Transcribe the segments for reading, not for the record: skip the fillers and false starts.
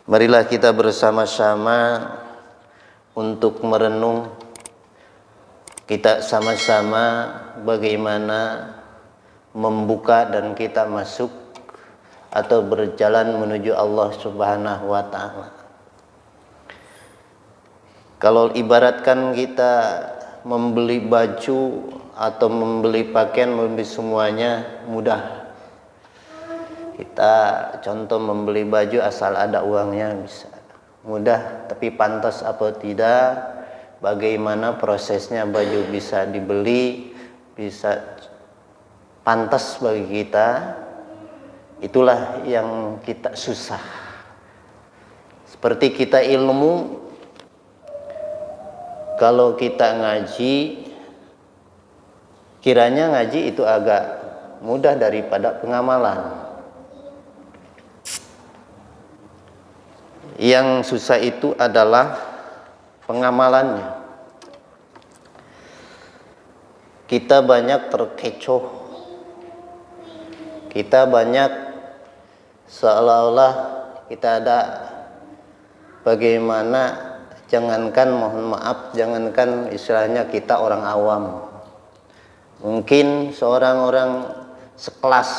Marilah kita bersama-sama untuk merenung, kita sama-sama bagaimana membuka dan kita masuk atau berjalan menuju Allah Subhanahu wa Ta'ala. Kalau ibaratkan kita membeli baju atau membeli pakaian, membeli semuanya mudah. Kita contoh membeli baju asal ada uangnya bisa mudah, tapi pantas apa tidak, bagaimana prosesnya baju bisa dibeli, bisa pantas bagi kita, itulah yang kita susah. Seperti kita ilmu, kalau kita ngaji, kiranya ngaji itu agak mudah daripada pengamalan. Yang susah itu adalah pengamalannya. Kita banyak terkecoh, kita banyak seolah-olah kita ada bagaimana, jangankan mohon maaf, jangankan istilahnya kita orang awam, mungkin seorang orang sekelas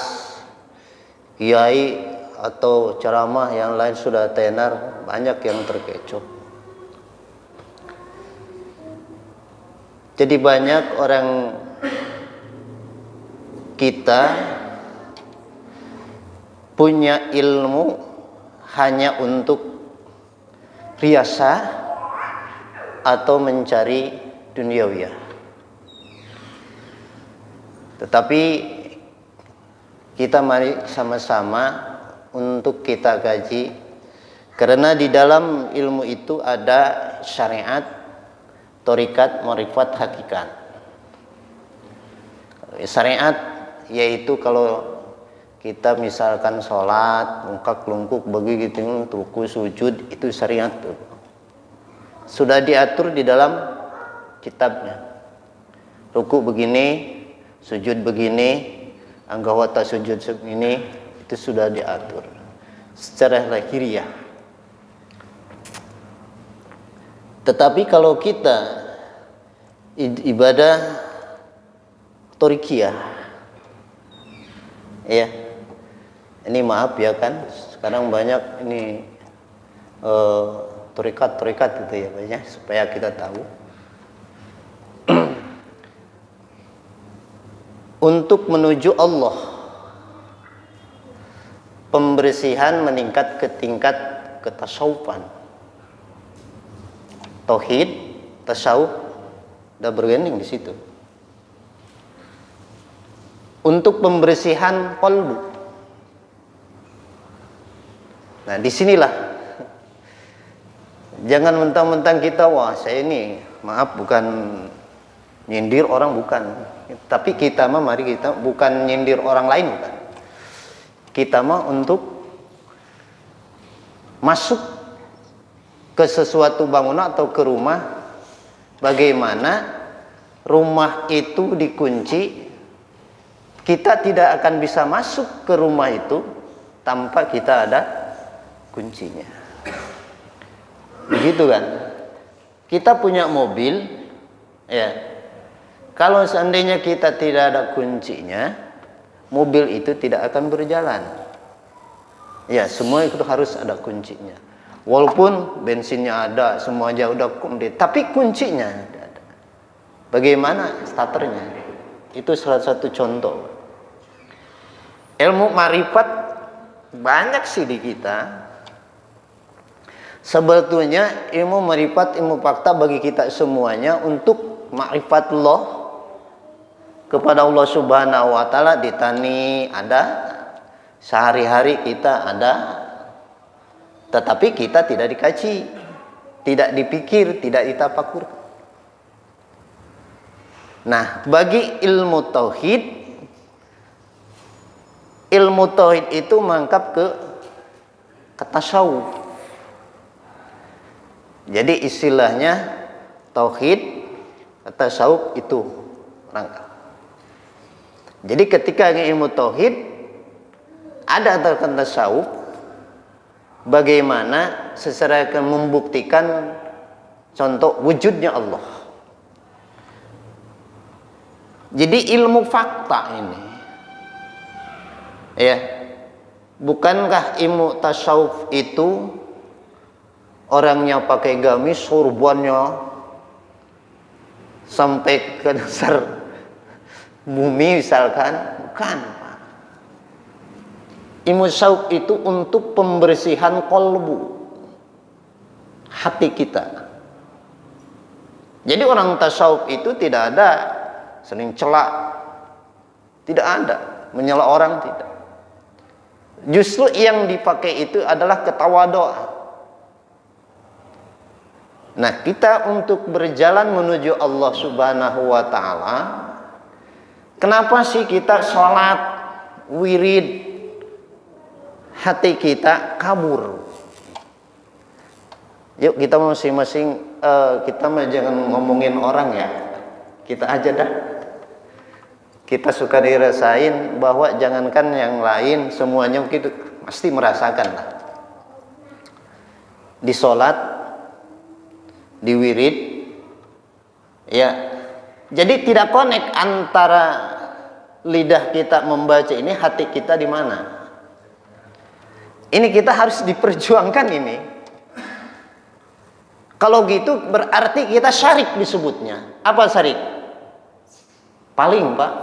kiai atau ceramah yang lain sudah tenar, banyak yang terkecoh. Jadi banyak orang kita punya ilmu hanya untuk riasa atau mencari duniawiyah. Tetapi kita mari sama-sama untuk kita kaji, karena di dalam ilmu itu ada syariat, thariqat, marifat, hakikat. Syariat yaitu kalau kita misalkan sholat, mungkak-lungkuk, begitu, ruku, sujud, itu syariat tuh. Sudah diatur di dalam kitabnya. Ruku begini, sujud begini, anggawata sujud begini, itu sudah diatur secara lahiriah. Tetapi kalau kita ibadah thariqiyah, ya, ini maaf ya kan, sekarang banyak ini thariqat itu ya banyak, supaya kita tahu. Untuk menuju Allah, pembersihan meningkat ke tingkat ketasawufan. Tauhid, tasawuf udah berganding di situ. Untuk pembersihan qalbu. Nah, disinilah. Jangan mentang-mentang kita, wah saya ini, maaf bukan nyindir orang, bukan. Tapi kita mah mari kita bukan nyindir orang lain, bukan. Kita mah untuk masuk ke sesuatu bangunan atau ke rumah, bagaimana rumah itu dikunci, kita tidak akan bisa masuk ke rumah itu tanpa kita ada kuncinya. Begitu kan? Kita punya mobil, ya. Kalau seandainya kita tidak ada kuncinya, mobil itu tidak akan berjalan. Ya, semua itu harus ada kuncinya. Walaupun bensinnya ada, semua aja udah komplit, tapi kuncinya tidak ada. Bagaimana starternya? Itu salah satu contoh. Ilmu marifat banyak sih di kita. Sebetulnya ilmu marifat, ilmu fakta bagi kita semuanya untuk ma'rifatullah kepada Allah Subhanahu wa Ta'ala, ditani ada, sehari-hari kita ada, tetapi kita tidak dikaji, tidak dipikir, tidak ditafakur. Nah, bagi ilmu tauhid itu mangkap ke tasawuf. Jadi istilahnya tauhid, tasawuf itu rangkap. Jadi ketika ilmu tauhid ada tentang tasawuf, bagaimana secara akan membuktikan contoh wujudnya Allah. Jadi ilmu fakta ini, ya, bukankah ilmu tasawuf itu orangnya pakai gamis, sorbannya sampai ke dasar bumi misalkan? Bukan. Ilmu tasawuf itu untuk pembersihan kolbu, hati kita. Jadi orang tasawuf itu tidak ada sering celak, tidak ada menyela orang, tidak. Justru yang dipakai itu adalah ketawaduan. Nah, kita untuk berjalan menuju Allah Subhanahu wa taala, kenapa sih kita sholat, wirid, hati kita kabur? Yuk kita masing-masing, kita jangan ngomongin orang ya, kita aja dah. Kita suka dirasain bahwa jangankan yang lain, semuanya kita pasti merasakan lah. Di sholat, di wirid, ya. Jadi tidak connect antara lidah kita membaca ini, hati kita di mana. Ini kita harus diperjuangkan ini. Kalau gitu berarti kita syarik disebutnya. Apa syarik? Paling, Pak.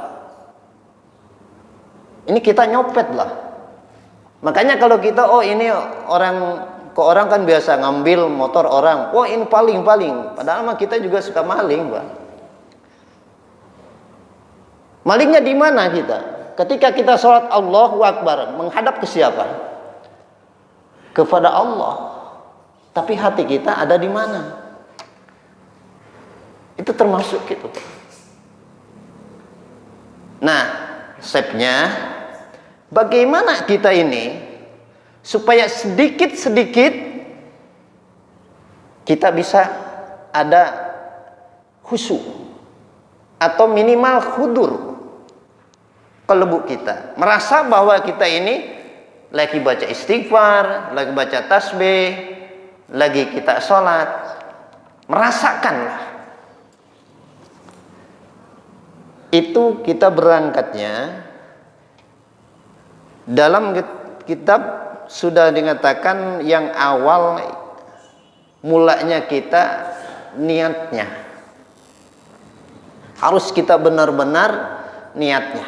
Ini kita nyopet lah. Makanya kalau kita, oh ini orang, kok orang kan biasa ngambil motor orang, oh ini paling. Padahal mah kita juga suka maling, Pak. Malingnya di mana kita? Ketika kita sholat Allahu Akbar, menghadap ke siapa? Kepada Allah. Tapi hati kita ada di mana? Itu termasuk gitu. Nah, stepnya, bagaimana kita ini supaya sedikit-sedikit kita bisa ada khusyuk atau minimal khudur kalbu kita, merasa bahwa kita ini lagi baca istighfar, lagi baca tasbih, lagi kita sholat, merasakanlah. Itu kita berangkatnya dalam kitab sudah dikatakan yang awal mulanya kita niatnya harus kita benar-benar niatnya.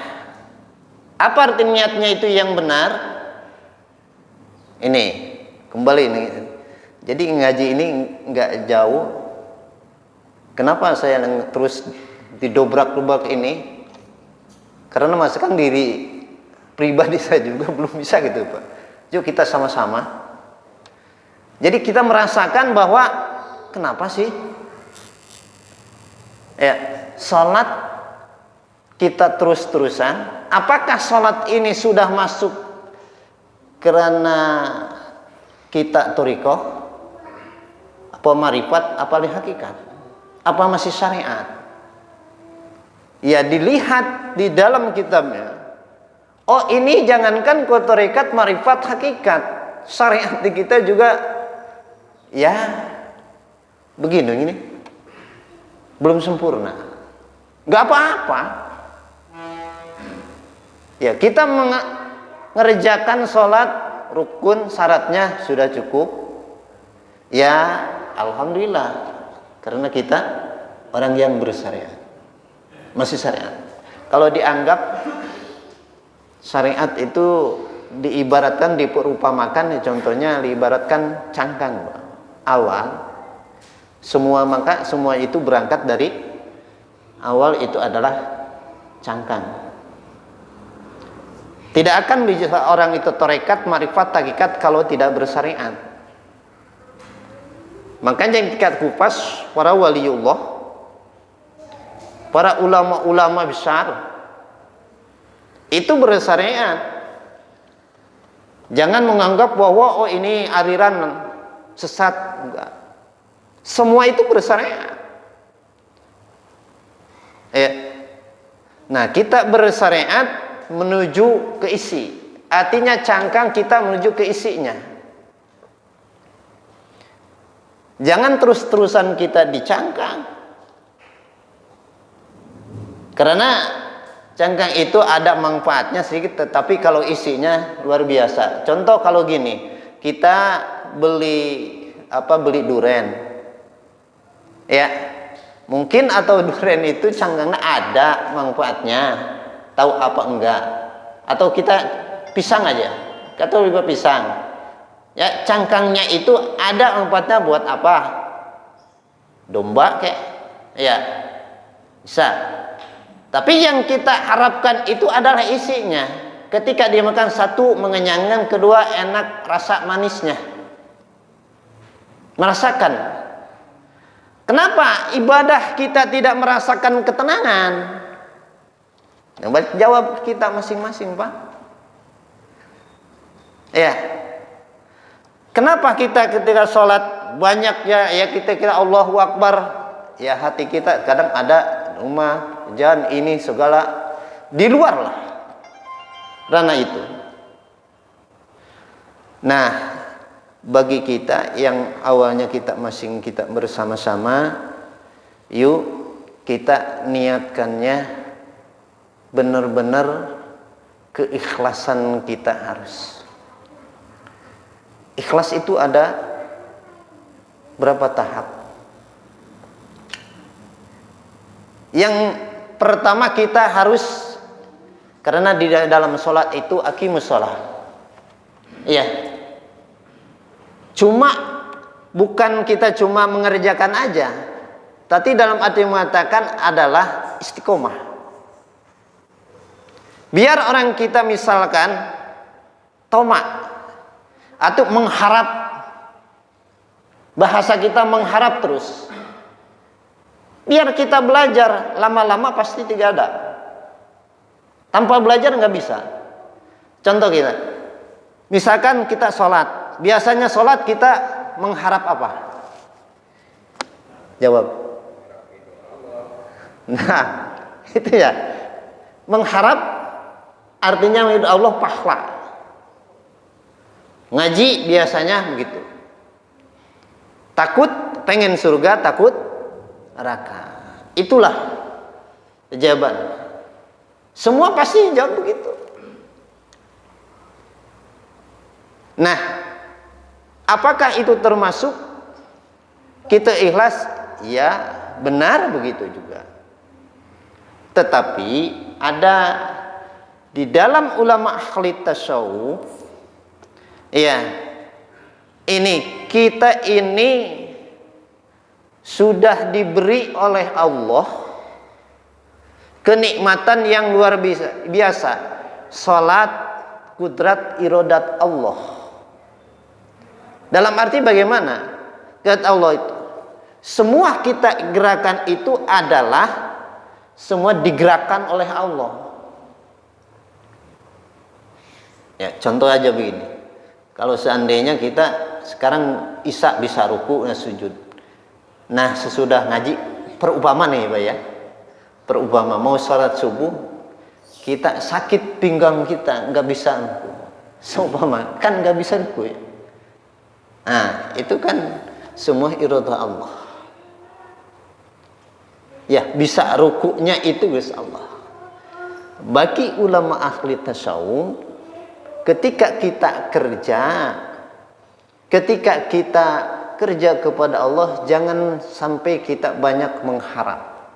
Apa arti niatnya itu yang benar? Ini kembali ini. Jadi ngaji ini nggak jauh. Kenapa saya terus didobrak-dobrak ini? Karena masakan diri pribadi saya juga belum bisa gitu, Pak. Yuk kita sama-sama. Jadi kita merasakan bahwa kenapa sih? Ya, sholat kita terus-terusan. Apakah sholat ini sudah masuk karena kita thariqah, apa marifat, apa hakikat, apa masih syariat? Ya dilihat di dalam kitabnya. Oh ini jangankan thariqat, marifat, hakikat, syariat di kita juga ya begini ini belum sempurna. Gak apa-apa. Ya kita mengerjakan sholat rukun syaratnya sudah cukup. Ya alhamdulillah karena kita orang yang bersyariat, masih syariat. Kalau dianggap syariat itu diibaratkan, diperumpamakan, contohnya diibaratkan cangkang, Pak. Awal semua itu berangkat dari awal itu adalah cangkang. Tidak akan bisa orang itu tarekat, marifat, hakikat kalau tidak bersyariat. Makanya tingkat kupas para waliullah, para ulama-ulama besar itu bersyariat. Jangan menganggap bahwa oh ini aliran sesat, enggak. Semua itu bersyariat. Nah, kita bersyariat menuju ke isi. Artinya cangkang kita menuju ke isinya. Jangan terus-terusan kita dicangkang. Karena cangkang itu ada manfaatnya sedikit, tetapi kalau isinya luar biasa. Contoh kalau gini, kita beli duren, ya mungkin atau duren itu cangkangnya ada manfaatnya, tahu apa enggak? Atau kita pisang aja, atau juga pisang, ya cangkangnya itu ada manfaatnya buat apa? Domba kayak, ya bisa. Tapi yang kita harapkan itu adalah isinya. Ketika dia makan, satu mengenyangkan, kedua enak rasa manisnya. Merasakan. Kenapa ibadah kita tidak merasakan ketenangan? Jawab kita masing-masing, Pak. Ya. Kenapa kita ketika sholat banyak ya kita kira Allahu Akbar, ya hati kita kadang ada rumah, jangan ini segala di luar lah ranah itu. Nah, bagi kita yang awalnya kita bersama-sama, yuk kita niatkannya benar-benar keikhlasan kita harus. Ikhlas itu ada berapa tahap? Yang pertama kita harus, karena di dalam sholat itu aqimus sholat. Iya. Bukan kita cuma mengerjakan aja, tapi dalam arti mengatakan adalah istiqomah. Biar orang kita misalkan tomak atau mengharap, bahasa kita mengharap terus. Biar kita belajar, lama-lama pasti tidak ada. Tanpa belajar nggak bisa. Contoh kita, misalkan kita sholat, biasanya sholat kita mengharap apa? Jawab. Nah, itu ya. Mengharap artinya Allah pahala. Ngaji biasanya begitu. Takut, pengen surga, takut neraka. Itulah jawaban. Semua pasti jawab begitu. Nah, apakah itu termasuk kita ikhlas? Ya, benar begitu juga. Tetapi ada di dalam ulama ahli tasawuf, ya, ini kita ini sudah diberi oleh Allah kenikmatan yang luar biasa. Salat kudrat irodat Allah. Dalam arti bagaimana? Kata Allah itu, semua kita gerakan itu adalah semua digerakkan oleh Allah. Ya, contoh aja begini. Kalau seandainya kita sekarang isya bisa ruku dan sujud. Nah, sesudah ngaji, perumpama nih Pak ya, perumpama mau sholat subuh, kita sakit pinggang kita, nggak bisa ruku, seumpama kan nggak bisa ruku ya. Nah, itu kan semua iradah Allah. Ya, bisa rukunya itu Gusti Allah. Bagi ulama ahli tasawuf, ketika kita kerja kepada Allah, jangan sampai kita banyak mengharap.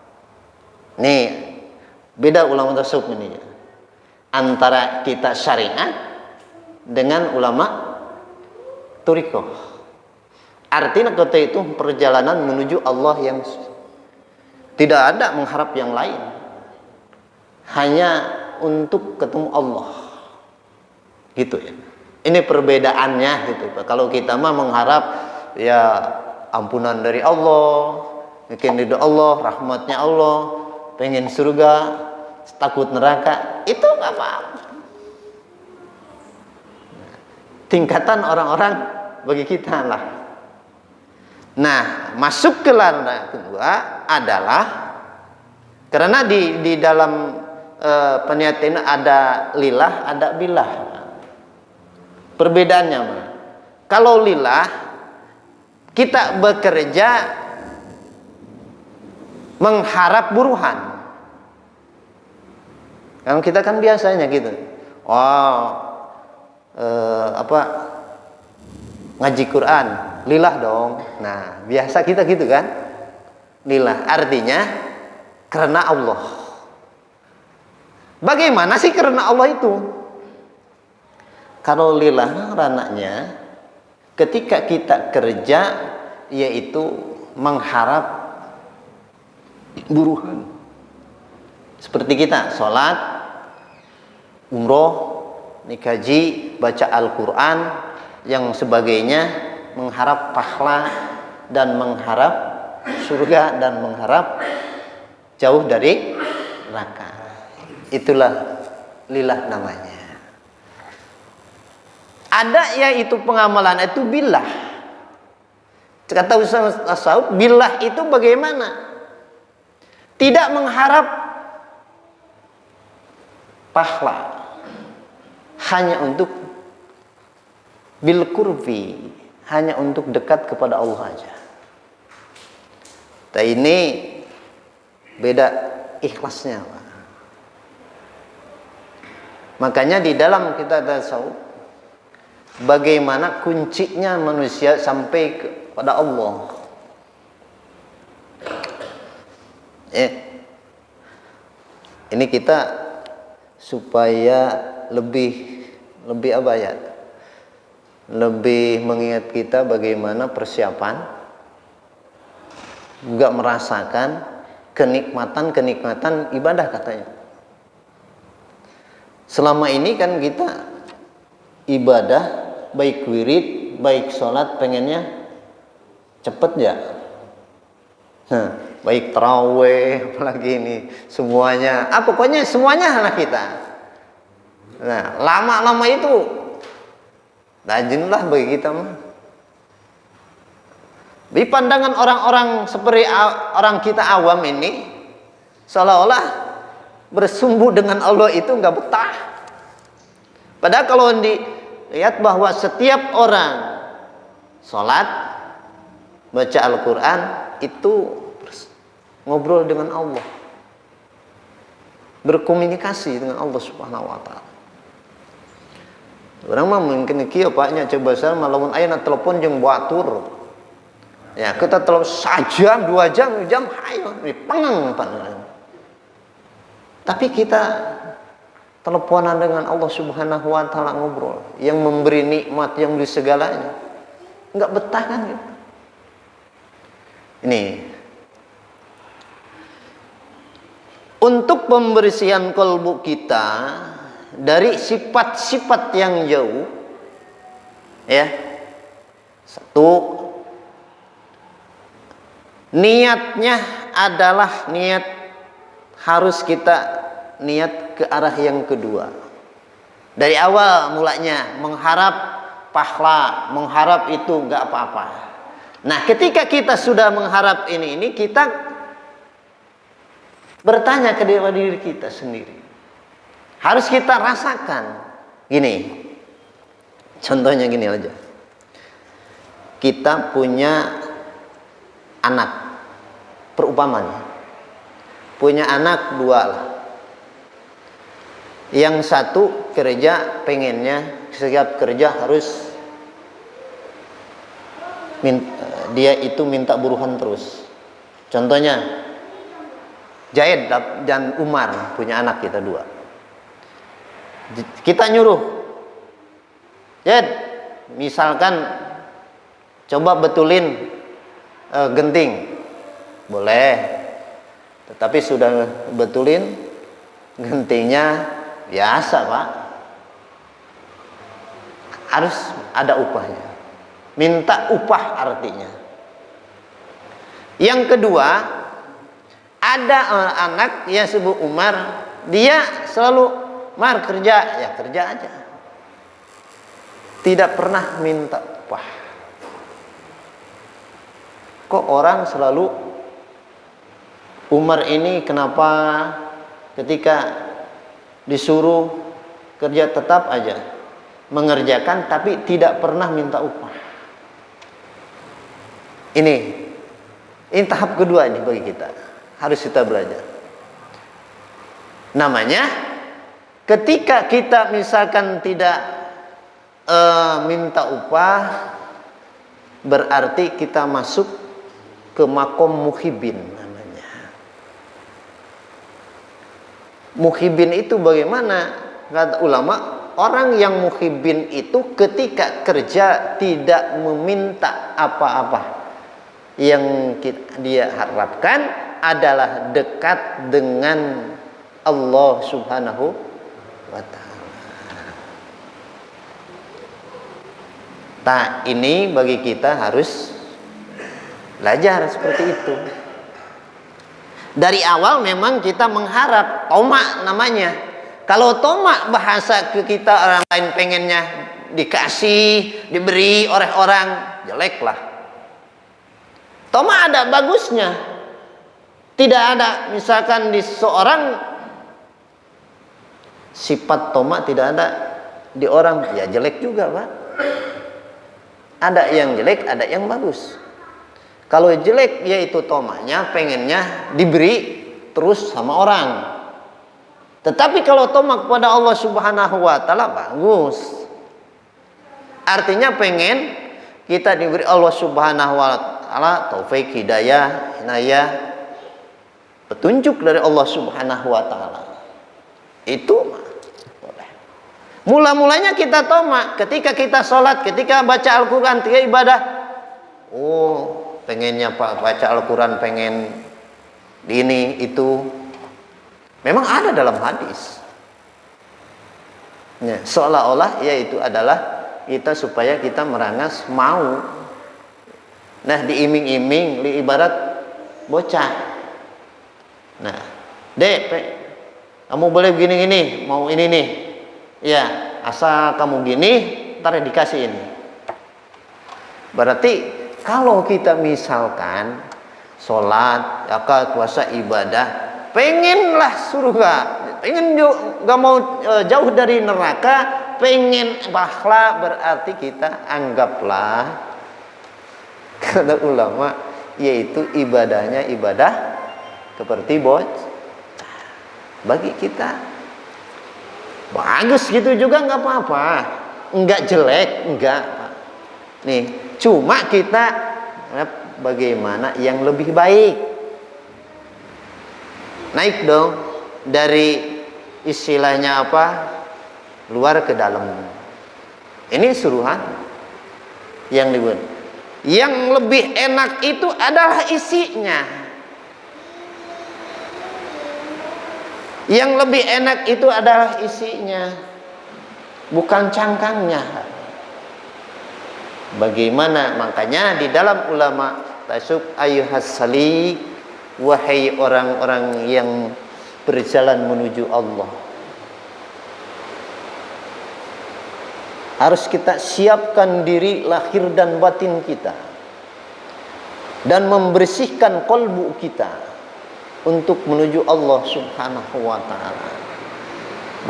Nih, beda ulama tasawuf ini ya. Antara kita syariat dengan ulama thariqah. Artinya kita itu perjalanan menuju Allah yang tidak ada mengharap yang lain. Hanya untuk ketemu Allah. Gitu ya. Ini perbedaannya gitu Pak. Kalau kita mah mengharap ya ampunan dari Allah, bikin ridho Allah, rahmatnya Allah, pengen surga, takut neraka, itu nggak apa-apa. Tingkatan orang-orang bagi kita lah. Nah, masuk ke ranah kedua adalah karena di dalam peniatan ada lillah, ada billah. Perbedaannya, kalau lillah kita bekerja mengharap buruhan. Kalau kita kan biasanya gitu, ngaji Quran, lillah dong. Nah, biasa kita gitu kan, lillah artinya karena Allah. Bagaimana sih karena Allah itu? Kalau lillah ranaknya ketika kita kerja, yaitu mengharap buruhan. Seperti kita sholat, umroh, nikaji, baca Al-Quran, yang sebagainya, mengharap pahala dan mengharap surga dan mengharap jauh dari neraka. Itulah lillah namanya. Ada yaitu pengamalan itu billah. Kata Ustaz tasawuf, billah itu bagaimana? Tidak mengharap pahala, hanya untuk bil kurbi, hanya untuk dekat kepada Allah aja. Nah, ini beda ikhlasnya, Pak. Makanya di dalam kitab tasawuf, bagaimana kuncinya manusia sampai kepada Allah. Ini kita supaya lebih apa ya? Lebih mengingat kita bagaimana persiapan, juga merasakan kenikmatan ibadah katanya. Selama ini kan kita ibadah, baik wirid, baik sholat, pengennya cepet ya. Nah, baik taraweh, apalagi ini semuanya, pokoknya semuanya lah kita. Nah, lama-lama itu rajinlah bagi kita mah. Di pandangan orang-orang seperti orang kita awam ini, seolah-olah bersumbu dengan Allah itu nggak betah. Padahal kalau dilihat bahwa setiap orang sholat, baca Al-Quran, itu ngobrol dengan Allah, berkomunikasi dengan Allah Subhanahu Wa Taala. Orang mah mungkin kieu paknya coba saya malamun ayeuna telepon jeung batur. Ya, kita telepon sajam, 2 jam, hayo pengang panang. Tapi kita teleponan dengan Allah Subhanahu Wa Taala, ngobrol, yang memberi nikmat, yang beri segalanya, nggak betah kan gitu. Ini untuk pembersihan kalbu kita dari sifat-sifat yang jauh, ya. Satu, niatnya adalah harus kita niat ke arah yang kedua. Dari awal mulanya mengharap pahala, mengharap itu nggak apa-apa. Nah, ketika kita sudah mengharap ini kita bertanya ke diri kita sendiri. Harus kita rasakan. Gini, contohnya gini aja. Kita punya anak, perumpamannya. Punya anak 2 lah. Yang satu kerja, pengennya setiap kerja harus dia itu minta buruhan terus. Contohnya Jaid dan Umar, punya anak kita 2. Kita nyuruh, Jaid, misalkan coba betulin genting, boleh. Tetapi sudah betulin gentingnya biasa, Pak, harus ada upahnya. Minta upah artinya. Yang kedua, ada anak yang sebut Umar, dia selalu Mar kerja, ya kerja aja, tidak pernah minta upah. Kok orang selalu Umar ini kenapa ketika disuruh kerja tetap aja mengerjakan tapi tidak pernah minta upah? Ini tahap kedua ini bagi kita. Harus kita belajar. Namanya ketika kita misalkan tidak minta upah, berarti kita masuk ke makom muhibin namanya. Muhibin itu bagaimana? Kata ulama, orang yang muhibin itu ketika kerja tidak meminta apa-apa. Yang dia harapkan adalah dekat dengan Allah Subhanahu wa ta'ala. Nah, ini bagi kita harus belajar seperti itu. Dari awal memang kita mengharap tomak namanya. Kalau tomak bahasa ke kita orang lain pengennya dikasih, diberi oleh orang, jelek lah. Tomak ada bagusnya. Tidak ada misalkan di seorang sifat tomak tidak ada di orang, ya jelek juga, Pak. Ada yang jelek, ada yang bagus. Kalau jelek yaitu tomaknya pengennya diberi terus sama orang. Tetapi kalau tomak kepada Allah Subhanahu wa ta'ala bagus. Artinya pengen kita diberi Allah Subhanahu wa ta'ala taufik, hidayah, inayah, petunjuk dari Allah Subhanahu wa ta'ala. Itu boleh. Mula-mulanya kita tomak ketika kita sholat, ketika baca Al-Quran, ketika ibadah. Oh, pengennya Pak baca Al-Quran, pengen ini itu. Memang ada dalam hadis. Ya, seolah-olah yaitu adalah kita supaya kita merangas mau. Nah, diiming-iming, li ibarat bocah. Nah, Dek, kamu boleh gini-gini, mau ini nih. Ya, asal kamu gini, ntar dikasih ini. Berarti kalau kita misalkan sholat, zakat, puasa, ibadah, pengenlah surga, pengen gak mau jauh dari neraka, pengen pahala, berarti kita anggaplah kata ulama yaitu ibadahnya ibadah seperti bocah. Bagi kita bagus gitu juga nggak apa-apa, nggak jelek, nggak. Nih, cuma kita bagaimana yang lebih baik. Naik dong dari istilahnya apa, luar ke dalam. Ini suruhan yang dibuat. Yang lebih enak itu adalah isinya. Yang lebih enak itu adalah isinya, bukan cangkangnya. Bagaimana? Makanya di dalam ulama tasuk ayyuhas salik, wahai orang-orang yang berjalan menuju Allah, harus kita siapkan diri lahir dan batin kita dan membersihkan kolbu kita untuk menuju Allah Subhanahu wa ta'ala.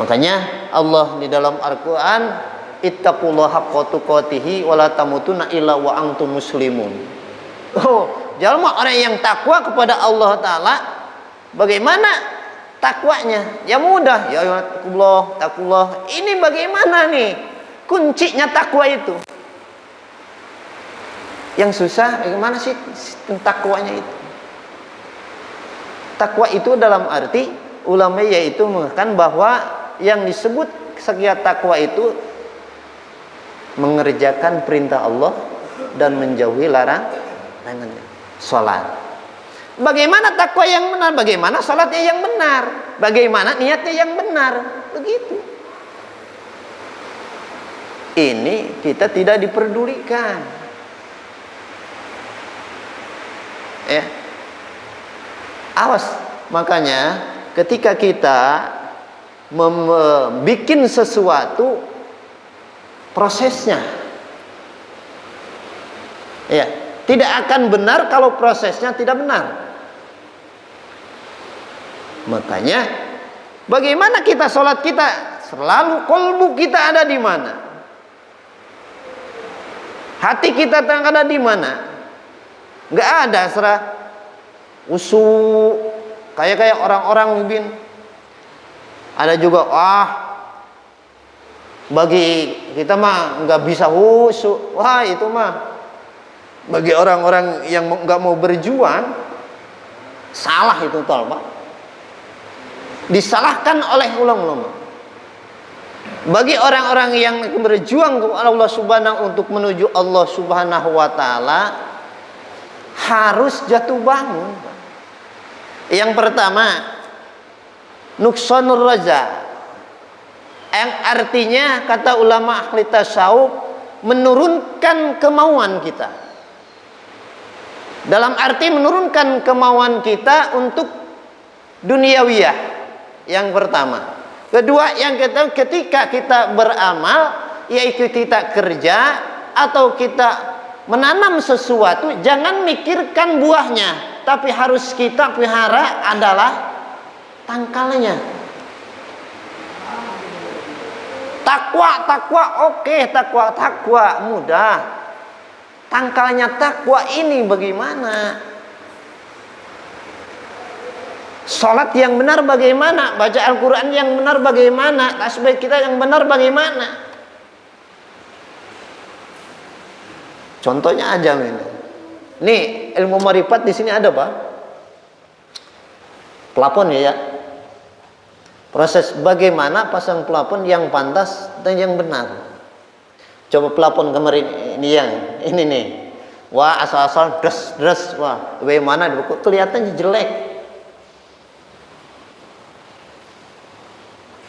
Makanya Allah di dalam Al-Quran, ittaqullaha haqqa tuqatih wa la tamutunna illa wa antum muslimun. Oh, jalma orang yang takwa kepada Allah Ta'ala, bagaimana takwanya? Ya mudah, ya takullah. Ini bagaimana nih kuncinya takwa itu? Yang susah bagaimana sih takwanya itu? Takwa itu dalam arti ulama yaitu mengatakan bahwa yang disebut sekian takwa itu mengerjakan perintah Allah dan menjauhi larangannya. Salat. Bagaimana takwa yang benar? Bagaimana salatnya yang benar? Bagaimana niatnya yang benar? Begitu. Ini kita tidak diperdulikan. Ya. Awas, makanya ketika kita bikin sesuatu, prosesnya ya tidak akan benar kalau prosesnya tidak benar. Makanya bagaimana kita sholat kita selalu kolbu kita ada di mana, hati kita ada di mana. Nggak ada serah usu kayak orang-orang mungkin. Ada juga bagi kita mah nggak bisa khusyuk. Wah itu mah bagi orang-orang yang nggak mau berjuang, salah itu tol Pak. Disalahkan oleh ulama-ulama. Bagi orang-orang yang berjuang kepada Allah Subhanahu untuk menuju Allah Subhanahu wa taala harus jatuh bangun. Yang pertama, nuksanur raja. Yang artinya kata ulama ahli tasawuf menurunkan kemauan kita. Dalam arti menurunkan kemauan kita untuk duniawiyah. Yang pertama. Kedua, yang ketiga, ketika kita beramal, yaitu kita kerja atau kita menanam sesuatu, jangan mikirkan buahnya, tapi harus kita pelihara adalah tangkalnya. Takwa oke, takwa mudah. Tangkalnya takwa ini bagaimana? Salat yang benar bagaimana? Baca Al-Quran yang benar bagaimana? Tasbih kita yang benar bagaimana? Contohnya aja ini. Nih ilmu marifat di sini ada Pak. Plafon ya. Proses bagaimana pasang plafon yang pantas dan yang benar. Coba plafon kemarin ini nih. Wah asal-asal des. Wah bagaimana? Kelihatannya jelek.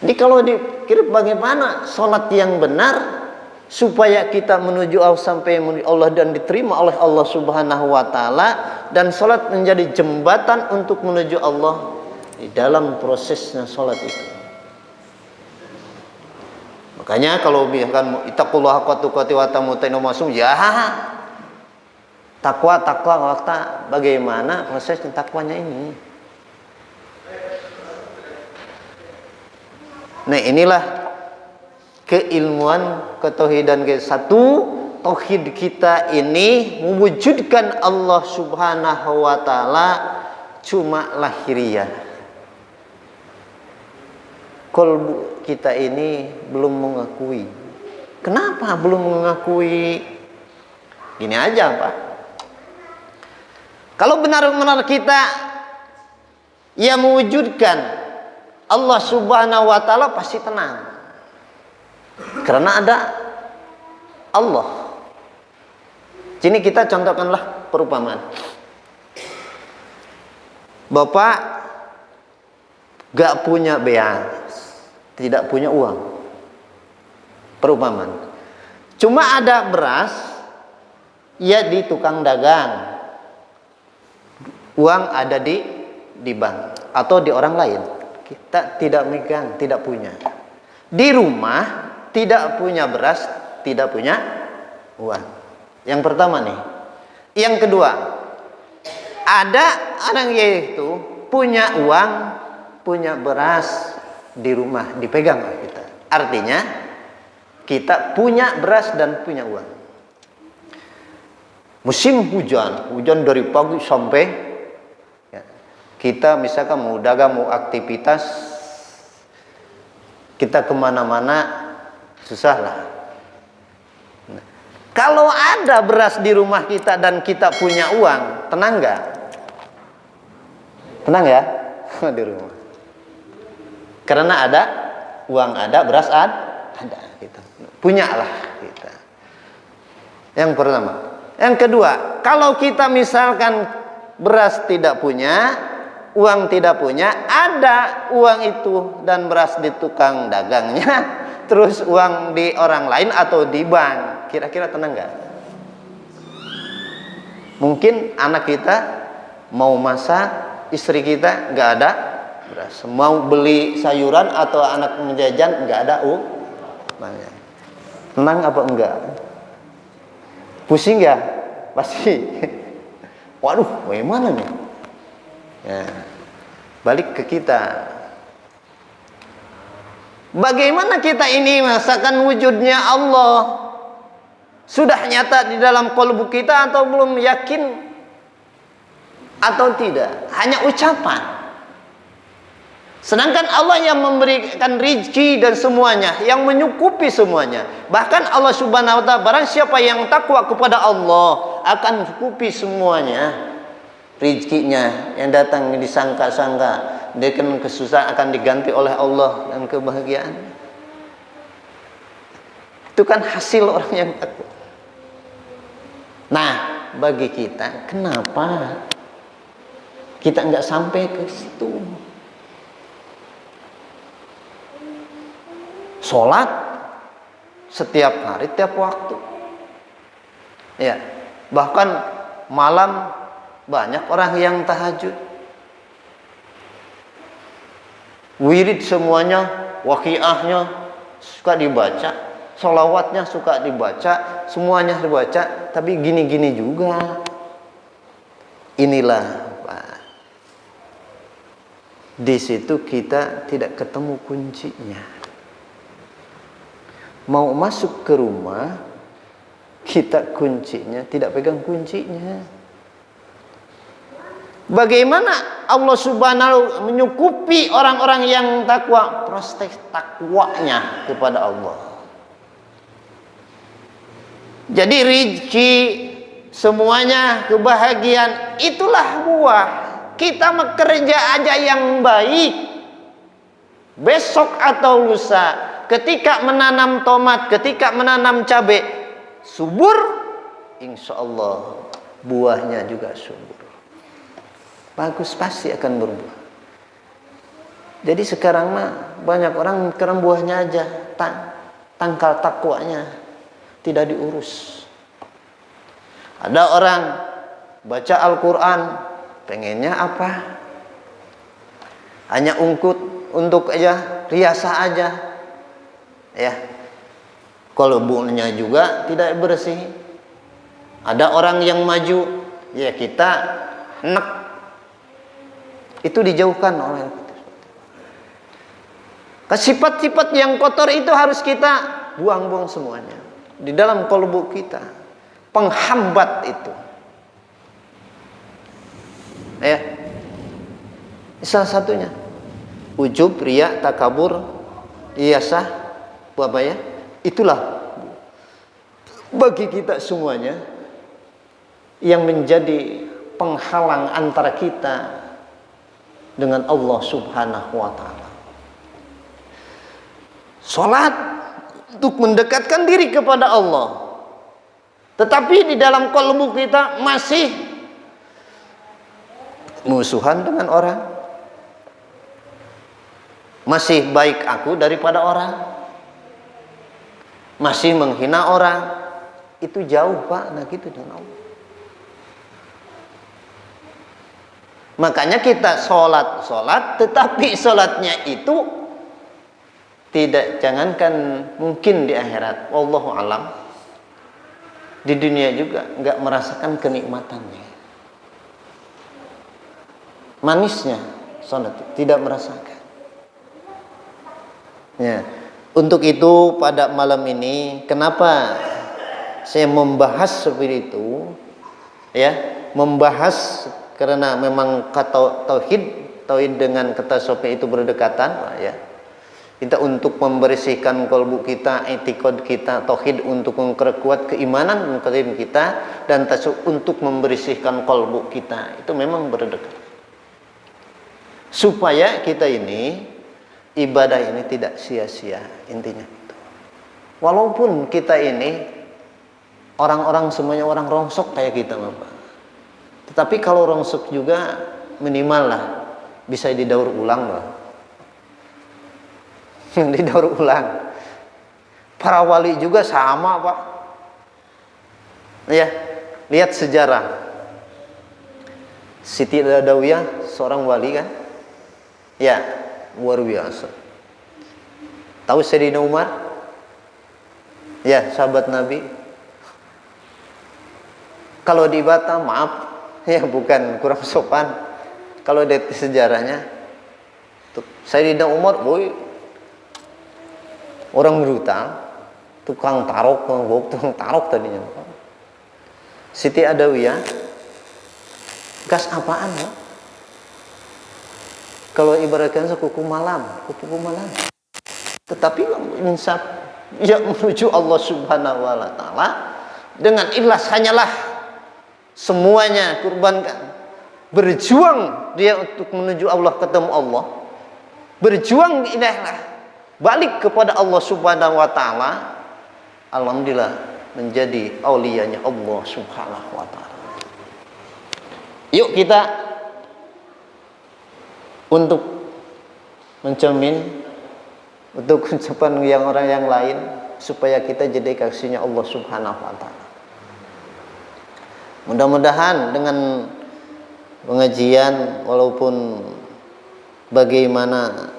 Jadi kalau dikira bagaimana sholat yang benar supaya kita menuju Allah sampai menuju Allah dan diterima oleh Allah Subhanahu wa taala, dan sholat menjadi jembatan untuk menuju Allah di dalam prosesnya sholat itu. Makanya kalau misalkan ittaqullaha haqqa tuqatih wa tamutunna masum ya takwa bagaimana prosesnya takwanya ini. Nah inilah keilmuan ketauhidan satu. Tauhid kita ini mewujudkan Allah Subhanahu wa taala cuma lahiriah. Kolbu kita ini belum mengakui. Kenapa belum mengakui? Gini aja Pak. Kalau benar-benar kita yang mewujudkan Allah Subhanahu wa taala pasti tenang. Karena ada Allah. Sini kita contohkanlah perumpamaan. Bapak gak punya beas, tidak punya uang. Perumpamaan. Cuma ada beras, ya di tukang dagang. Uang ada di bank atau di orang lain. Kita tidak megang, tidak punya. Di rumah tidak punya beras, tidak punya uang. Yang pertama nih. Yang kedua, ada orang yaitu punya uang, punya beras di rumah, dipegang oleh kita. Artinya kita punya beras dan punya uang. Musim hujan dari pagi sampai kita misalkan mau dagang, mau aktivitas, kita kemana-mana susah lah. Nah, kalau ada beras di rumah kita dan kita punya uang, tenang nggak? Tenang ya di rumah. Karena ada uang, ada beras ada. Gitu. Punya lah kita. Yang pertama. Yang kedua, kalau kita misalkan beras tidak punya, uang tidak punya, ada uang itu dan beras di tukang dagangnya, terus uang di orang lain atau di bank, kira-kira tenang nggak? Mungkin anak kita mau masak, istri kita nggak ada beras, mau beli sayuran atau anak menjajan nggak ada uang, tenang apa enggak? Pusing ya? Pasti. Waduh, bagaimana nih? Ya, balik ke kita. Bagaimana kita ini merasakan wujudnya Allah? Sudah nyata di dalam kalbu kita atau belum yakin? atau tidak, hanya ucapan. Sedangkan Allah yang memberikan rizki dan semuanya, yang menyukupi semuanya. Bahkan Allah Subhanahu wa ta'ala, barang siapa yang takwa kepada Allah akan cukupi semuanya. Rizkinya yang datang disangka-sangka, dengan kesusahan akan diganti oleh Allah dan kebahagiaan. Itu kan hasil orang yang takwa. Nah, bagi kita, kenapa kita nggak sampai ke situ? Sholat setiap hari, tiap waktu. Ya, bahkan malam banyak orang yang tahajud. Wirid semuanya, waqiahnya suka dibaca, sholawatnya suka dibaca, semuanya dibaca, tapi gini-gini juga. Inilah Pak. Di situ kita tidak ketemu kuncinya. Mau masuk ke rumah, kita kuncinya tidak pegang kuncinya. Bagaimana Allah Subhanahu menyukupi orang-orang yang takwa? Proses takwanya kepada Allah. Jadi rezeki semuanya, kebahagiaan itulah buah. Kita bekerja aja yang baik. Besok atau lusa, ketika menanam tomat, ketika menanam cabai, subur, insya Allah buahnya juga subur. Bagus, pasti akan berbuah. Jadi sekarang mah banyak orang sekarang buahnya aja, tangkal takwanya tidak diurus. Ada orang baca Al-Quran, pengennya apa? Hanya untuk aja, riasa aja. Ya, kolbunya juga tidak bersih. Ada orang yang maju, ya kita enak, itu dijauhkan oleh sifat-sifat yang kotor itu harus kita buang-buang semuanya di dalam kolbu kita. Penghambat itu, ya, salah satunya ujub, riya, takabur, iyasah, apa ya? Itulah bagi kita semuanya yang menjadi penghalang antara kita dengan Allah Subhanahu wa ta'ala. Salat untuk mendekatkan diri kepada Allah, tetapi di dalam kalbu kita masih musuhan dengan orang, masih baik aku daripada orang, masih menghina orang. Itu jauh Pak, nah gitu dengan Allah. Makanya kita sholat, tetapi sholatnya itu tidak, jangankan mungkin di akhirat, wallahu alam, di dunia juga nggak merasakan kenikmatannya, manisnya sholat tidak merasakan. Ya, untuk itu pada malam ini kenapa saya membahas seperti itu, ya, membahas karena memang kata tauhid dengan kata sofi itu berdekatan, ya. Kita untuk membersihkan kalbu kita, etikad kita, tauhid untuk memperkuat keimanan kita, dan untuk membersihkan kalbu kita, itu memang berdekatan. Supaya kita ini ibadah ini tidak sia-sia, intinya itu. Walaupun kita ini orang-orang semuanya orang rongsok kayak kita, Bapak. Tetapi kalau rongsok juga minimal lah bisa didaur ulang lah. Didaur ulang. Para wali juga sama, Pak. Ya, lihat sejarah. Siti Dadawiyah seorang wali kan? Ya, luar biasa. Tahu Sayyidina Umar? Ya, sahabat Nabi. Kalau di Batam, maaf, ya bukan kurang sopan. Kalau di sejarahnya, Sayyidina Umar, orang brutal, tukang tarok tadinya. Siti Adawiyah Bekas apaan ya? Kalau ibaratkan kuku malam. Tetapi insaf ya menuju Allah Subhanahu wa taala dengan ikhlas, hanyalah semuanya kurbankan. Berjuang dia untuk menuju Allah, ketemu Allah. Berjuang ilahlah, balik kepada Allah Subhanahu wa taala. Alhamdulillah menjadi auliyanya Allah Subhanahu wa taala. Yuk kita untuk mencermin, untuk ucapan yang orang yang lain, supaya kita jadi kasihnya Allah Subhanahu wa taala. Mudah-mudahan dengan pengajian, walaupun bagaimana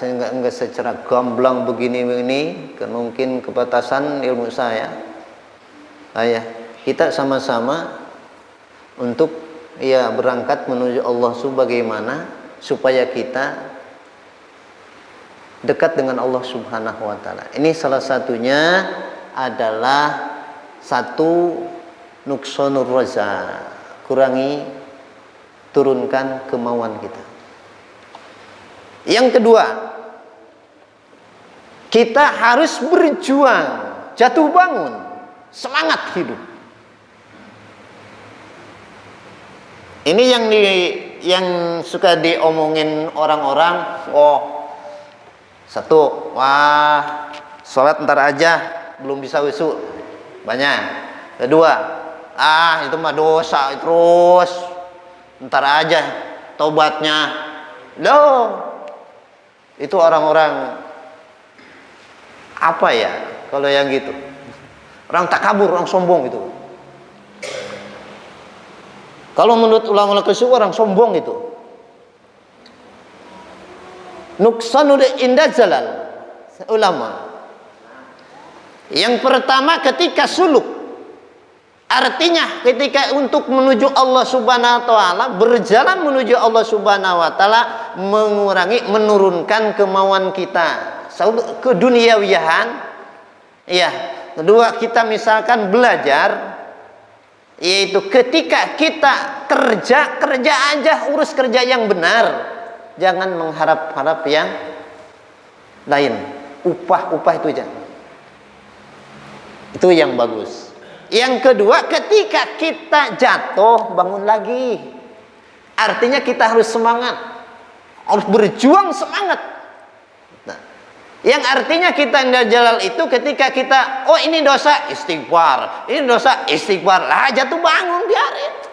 enggak secara gamblang begini, kan mungkin kebatasan ilmu saya. Kita sama-sama untuk berangkat menuju Allah bagaimana supaya kita dekat dengan Allah Subhanahu wa taala. Ini salah satunya adalah satu nuksonur raza, kurangi, turunkan kemauan kita. Yang kedua, kita harus berjuang, jatuh bangun, semangat hidup. Ini yang suka diomongin orang-orang. Satu, sholat ntar aja, belum bisa wusu, banyak. Kedua, itu mah dosa terus, ntar aja tobatnya. Loh, itu orang-orang apa ya kalau yang gitu? Orang takabur, orang sombong gitu. Kalau menurut ulama kesuh, orang sombong itu nuksanul indah jalal ulama. Yang pertama ketika suluk, artinya ketika untuk menuju Allah Subhanahu wa taala, berjalan menuju Allah Subhanahu wa taala, menurunkan kemauan kita ke duniawiyahan. Kedua, kita misalkan belajar, yaitu ketika kita kerja aja, urus kerja yang benar. Jangan mengharap-harap yang lain. Upah itu aja. Itu yang bagus. Yang kedua, ketika kita jatuh, bangun lagi. Artinya kita harus semangat. Harus berjuang semangat. Nah, yang artinya kita nggak jalal itu ketika kita, ini dosa, istighfar. Ini dosa, istighfar. Lah, jatuh bangun, biarin.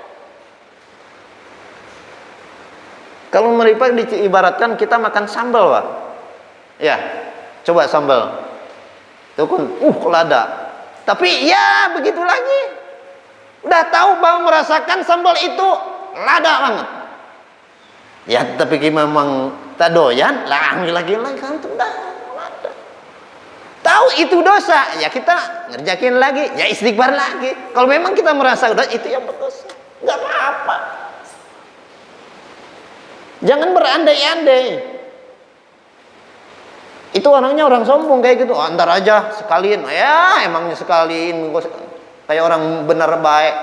Kalau meripat diibaratkan kita makan sambal, Pak. Ya, coba sambal. Itu kan, lada. Tapi ya begitu lagi. Udah tahu bahwa merasakan sambal itu lada banget. Ya, tapi memang tak doyan, lagi kan itu udah lada. Tahu itu dosa, ya kita ngerjakin lagi, ya istighfar lagi. Kalau memang kita merasa udah itu yang berdosa, nggak apa-apa. Jangan berandai-andai. Itu orangnya orang sombong kayak gitu. Antar aja sekalian. Ya emangnya sekalian. Kayak orang benar baik.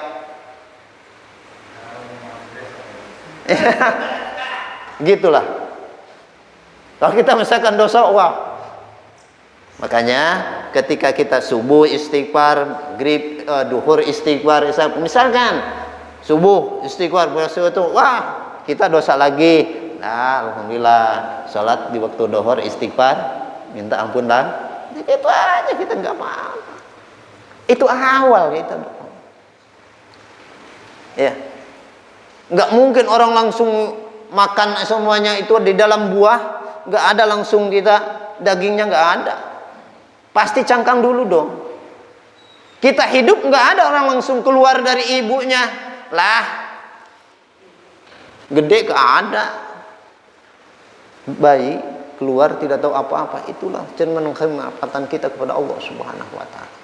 Gitulah. Kalau kita misalkan dosa, makanya ketika kita subuh istighfar, duhur istighfar, misalkan subuh istighfar, itu kita dosa lagi. Nah, alhamdulillah, sholat di waktu duhur istighfar, minta ampun dan itu aja, kita nggak apa-apa. Itu awal kita. Ya, nggak mungkin orang langsung makan semuanya itu di dalam buah, nggak ada langsung kita dagingnya nggak ada. Pasti cangkang dulu dong. Kita hidup nggak ada orang langsung keluar dari ibunya lah. Gede ke ada, bayi keluar tidak tahu apa-apa. Itulah cermin kehormatan kita kepada Allah Subhanahu wa taala.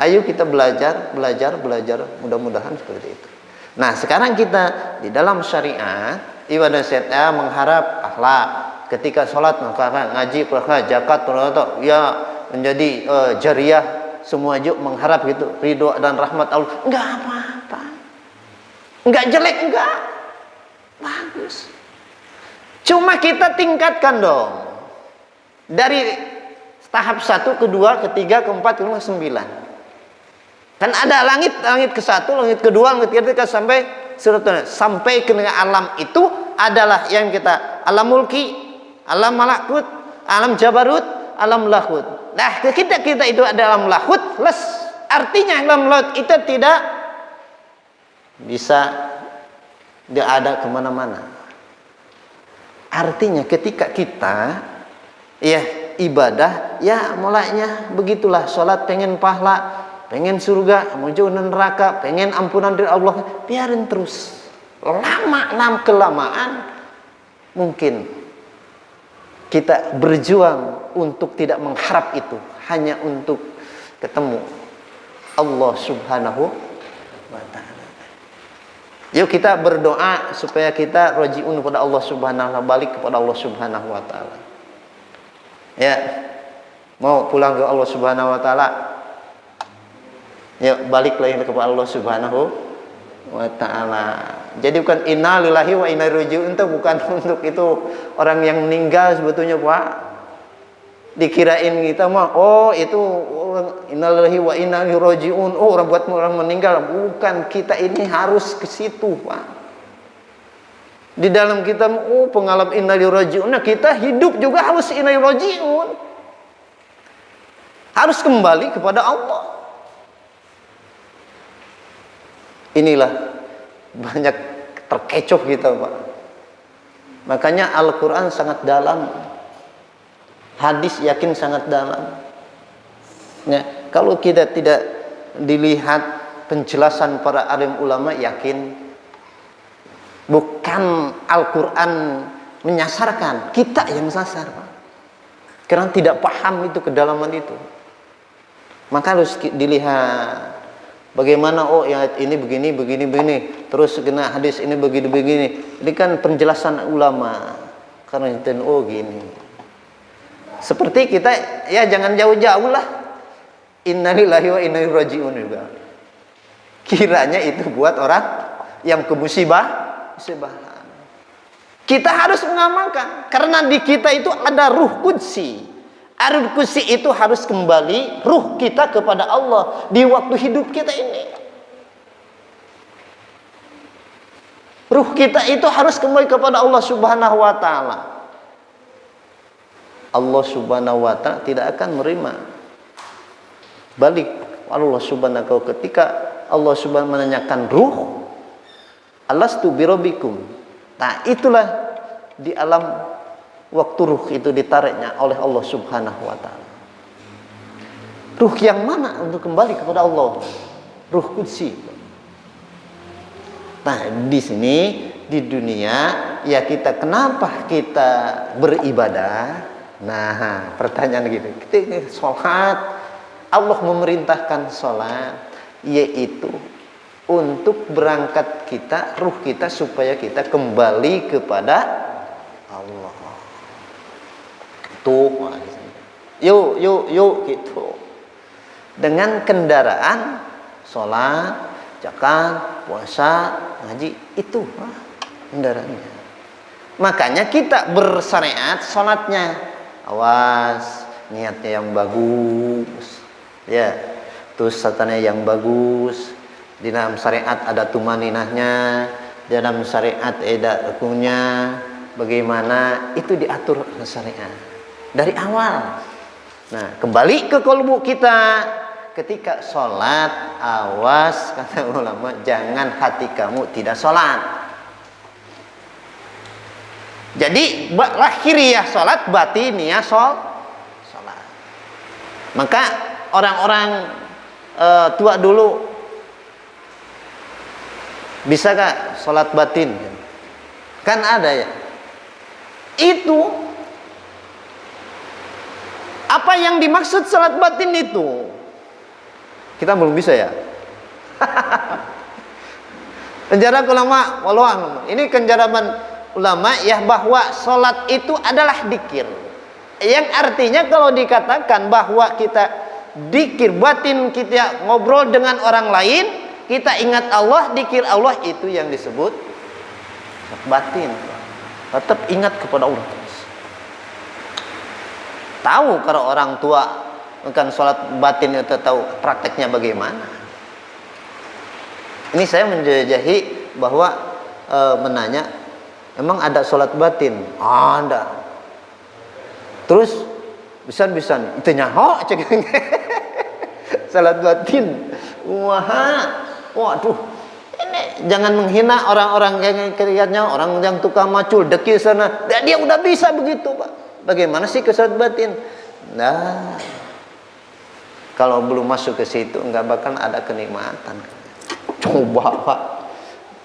Ayo kita belajar. Mudah-mudahan seperti itu. Nah, sekarang kita di dalam syariat ibadah syariat mengharap akhlak. Ketika sholat maka ngaji, zakat, ya menjadi jariyah, semua juk mengharap gitu ridho dan rahmat Allah. Enggak apa-apa. Enggak jelek, enggak. Bagus. Cuma kita tingkatkan dong. Dari tahap 1, kedua, ketiga, keempat, kelima, 9. Kan ada langit ke-1, langit kedua, langit ketiga sampai seterusnya. Sampai ke alam itu adalah yang kita alam mulki, alam malakut, alam jabarut, alam lahut. Nah, kita itu ada alam lahut, artinya alam lahut itu tidak bisa dia ada kemana-mana. Artinya ketika kita ya ibadah, ya mulainya begitulah, sholat pengen pahala, pengen surga, mau jauh neraka, pengen ampunan dari Allah, biarin terus. Lama kelamaan mungkin kita berjuang untuk tidak mengharap itu, hanya untuk ketemu Allah Subhanahu wa ta'ala. Yuk kita berdoa supaya kita rojiun kepada Allah Subhanahu wa ta'ala, balik kepada Allah Subhanahu wa ta'ala. Ya, mau pulang ke Allah Subhanahu wa ta'ala, ya balik lagi kepada Allah Subhanahu wa ta'ala. Jadi bukan inna lillahi wa inna ilaihi raji'un, itu bukan untuk itu orang yang meninggal sebetulnya, Pak. Dikirain kita mah oh itu inna lillahi wa inna ilaihi raji'un, oh orang buat orang meninggal. Bukan, kita ini harus ke situ, Pak. Di dalam kita oh pengalaman inna lillahi raji'un, nah kita hidup juga harus inna lillahi raji'un. Harus kembali kepada Allah. Inilah banyak terkecoh kita, Pak. Makanya Al-Quran sangat dalam, hadis yakin sangat dalam. Ya, kalau kita tidak dilihat penjelasan para alim ulama, yakin bukan Al-Quran menyasarkan, kita yang sasar, Pak. Karena tidak paham itu kedalaman itu. Maka harus dilihat bagaimana, oh ya ini begini, terus kena hadis ini begini. Ini kan penjelasan ulama. Karena itu oh gini. Seperti kita ya jangan jauh-jauh lah. Innalillahi wa inna ilaihi raji'un juga. Kiranya itu buat orang yang kemusibahan. Kita harus mengamalkan karena di kita itu ada ruh qudsi. Ruh qudsi itu harus kembali ruh kita kepada Allah di waktu hidup kita ini. Ruh kita itu harus kembali kepada Allah Subhanahu wa ta'ala. Allah Subhanahu wa ta'ala tidak akan menerima balik Allah Subhanahu wa ta'ala ketika Allah Subhanahu menanyakan ruh, alastu birabbikum. Nah, itulah di alam waktu ruh itu ditariknya oleh Allah Subhanahu wa ta'ala. Ruh yang mana untuk kembali kepada Allah? Ruh qudsi. Nah, di sini di dunia ya kita kenapa kita beribadah? Nah, pertanyaan gitu. Kita sholat, Allah memerintahkan sholat, yaitu untuk berangkat kita, ruh kita supaya kita kembali kepada Allah. Tuh, yuk gitu. Dengan kendaraan sholat, zakat, puasa, ngaji, itu kendaraannya. Makanya kita bersyariat sholatnya, awas niatnya yang bagus, ya, terus satannya yang bagus. Di dalam syariat ada tumaninahnya, di dalam syariat ada rukunnya. Bagaimana itu diatur syariat dari awal. Nah, kembali ke kolbu kita ketika sholat, awas kata ulama, jangan hati kamu tidak sholat. Jadi lahiriah sholat, batiniyah sholat. Maka orang-orang tua dulu bisakah sholat batin? Kan ada ya. Itu apa yang dimaksud salat batin itu? Kita belum bisa ya. Kenjaraman ulama, wallahualam. Ini kenjaraman ulama ya, bahwa salat itu adalah dzikir. Yang artinya kalau dikatakan bahwa kita dzikir batin, kita ngobrol dengan orang lain, kita ingat Allah, dikir Allah, itu yang disebut batin. Tetap ingat kepada Allah. Tahu kalau orang tua kan sholat batin itu tahu prakteknya bagaimana. Ini saya menjelajahi bahwa menanya, emang ada sholat batin? Ada. Terus bisa itu nyaho cek sholat batin. Waduh, ini jangan menghina orang-orang yang kelihatannya orang yang tukang macul deki sana. Dia udah bisa begitu, Pak. Bagaimana sih ke sholat batin? Nah, kalau belum masuk ke situ nggak bakal ada kenikmatan. Coba, Pak.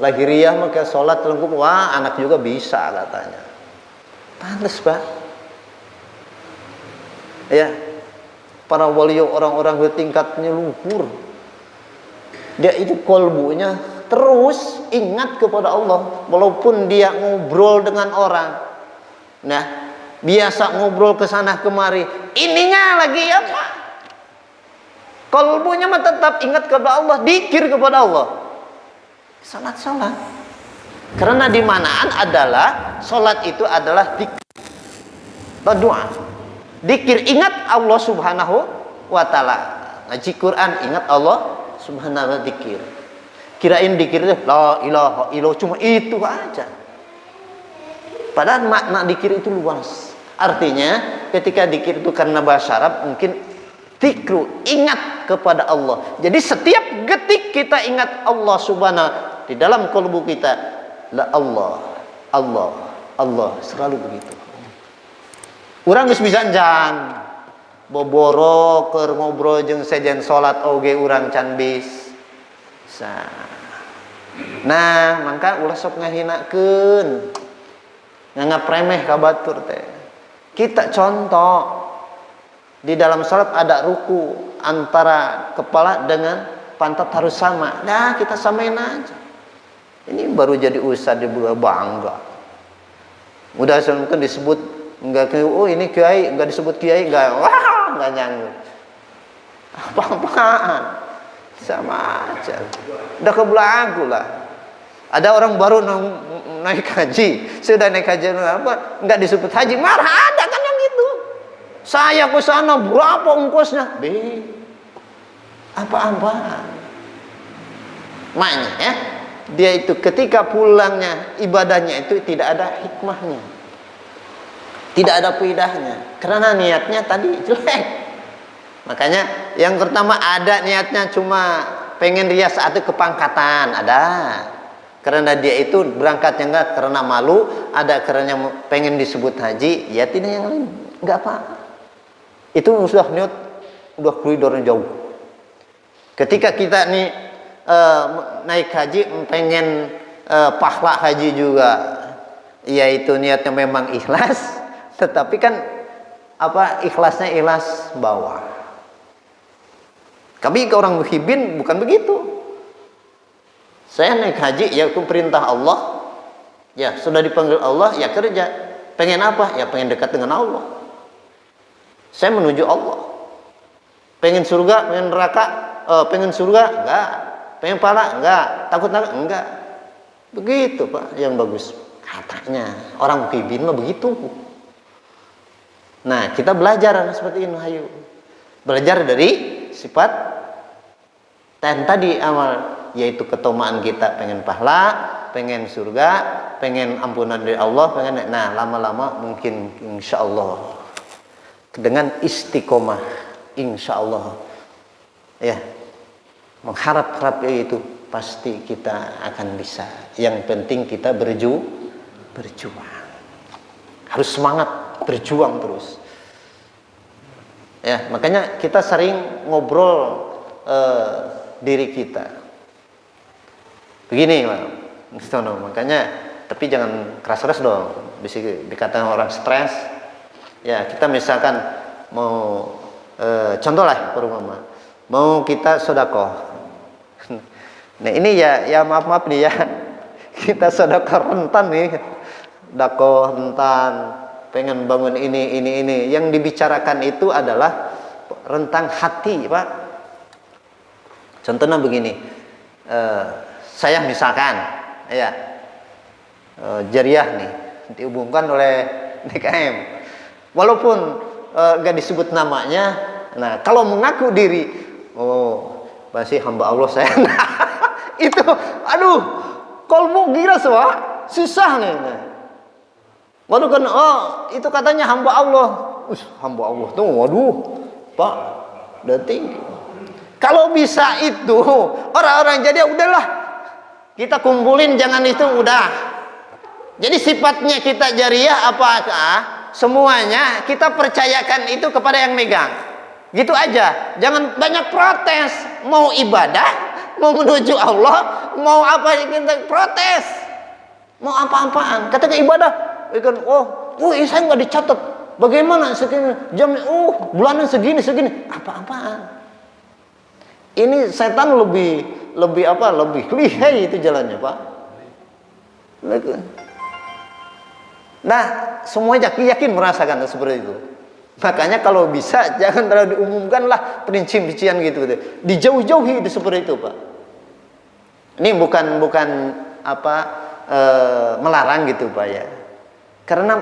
Lahiriah maka sholat lengkap, wah anak juga bisa katanya. Pantes, Pak. Ya, para wali orang-orang bertingkatnya luhur. Dia itu kolbunya terus ingat kepada Allah, walaupun dia ngobrol dengan orang. Nah, biasa ngobrol ke sana kemari, ininya lagi apa? Kolbunya mah tetap ingat kepada Allah, dikir kepada Allah. Salat. Karena di manaan adalah salat itu adalah dikir, doa. Dikir ingat Allah Subhanahu wa ta'ala. Ngaji Quran ingat Allah Subhanahu wa ta'ala, dikir. Kirain dikir itu la ilaha illallah, cuma itu aja. Padahal makna dikir itu luas. Artinya ketika dikir itu karena bahasa Arab mungkin zikru, ingat kepada Allah. Jadi setiap detik kita ingat Allah Subhanahu di dalam kalbu kita. La Allah selalu begitu. Urang geus bisa jan boboro keur ngobrol jeung sejen salat oge urang can bisa. Nah, mangka ulah sok ngahinakeun. Nganggap remeh ka batur teh. Kita contoh di dalam salat ada ruku antara kepala dengan pantat harus sama. Nah, kita samain aja. Ini baru jadi ustaz di bangga. Udah mungkin disebut enggak, oh ini kiai, enggak disebut kiai, enggak, wah, enggak nyanggup. Apa-apaan, sama aja. Udah kebelagu lah. Ada orang baru naik haji, sudah naik haji apa? Enggak disebut haji, marah ada kan yang gitu. Saya ke sana berapa ongkosnya? Apa-apaan. Makanya ya, dia itu ketika pulangnya ibadahnya itu tidak ada hikmahnya. Tidak ada faedahnya karena niatnya tadi jelek. Makanya yang pertama ada niatnya cuma pengen rias atau kepangkatan, ada. Karena dia itu berangkatnya enggak karena malu, ada karena pengen disebut haji, ya tidak yang lain, enggak apa. Itu sudah niat, udah koridornya jauh. Ketika kita nih naik haji pengen pahala haji juga, yaitu niatnya memang ikhlas. Tetapi kan apa ikhlasnya ikhlas bawah. Kami ke orang muhibin bukan begitu. Saya naik haji ya itu perintah Allah. Ya sudah dipanggil Allah ya kerja. Pengen apa? Ya pengen dekat dengan Allah. Saya menuju Allah. Pengen surga, pengen neraka, pengen surga enggak. Pengen pahala enggak. Takut neraka enggak. Begitu Pak yang bagus. Katanya orang muhibin mah begitu. Nah, kita belajar seperti ini, hayu. Belajar dari sifat dan tadi amal, yaitu ketomaan kita pengen pahala, pengen surga, pengen ampunan dari Allah, pengen. Nah, lama-lama mungkin insya Allah dengan istiqomah, insya Allah ya mengharap-harap itu pasti kita akan bisa. Yang penting kita berjuang, harus semangat. Berjuang terus ya, makanya kita sering ngobrol diri kita begini makanya, tapi jangan keras-keras dong, bisa dikatakan orang stres ya. Kita misalkan mau contoh lah perumpamaan, mau kita sedekah. Nah ini ya maaf nih ya, kita sedekah rentan nih, sedekah rentan pengen bangun ini. Yang dibicarakan itu adalah rentang hati, Pak. Contohnya begini, saya misalkan ya jariah nih dihubungkan oleh DKM, walaupun gak disebut namanya. Nah, kalau mengaku diri, oh pasti hamba Allah saya. Itu, aduh, kolbu gila susah nih. Waduh kan, oh itu katanya hamba Allah. Hamba Allah tuh, waduh, Pak, udah tinggi. Kalau bisa itu orang-orang jadi udahlah, kita kumpulin, jangan itu udah. Jadi sifatnya kita jariah apakah semuanya kita percayakan itu kepada yang megang. Gitu aja. Jangan banyak protes. Mau ibadah, mau menuju Allah, mau apa kita protes. Mau apa-apaan. Kata ke ibadah, kan saya nggak dicatat. Bagaimana segini jam? Bulanan segini. Apa-apaan. Ini setan lebih lihai itu jalannya, Pak. Nah, semua yakin merasakan seperti itu. Makanya kalau bisa jangan terlalu diumumkanlah perincian gitu. Dijauh-jauhi itu seperti itu, Pak. Ini bukan melarang gitu, Pak ya. Karena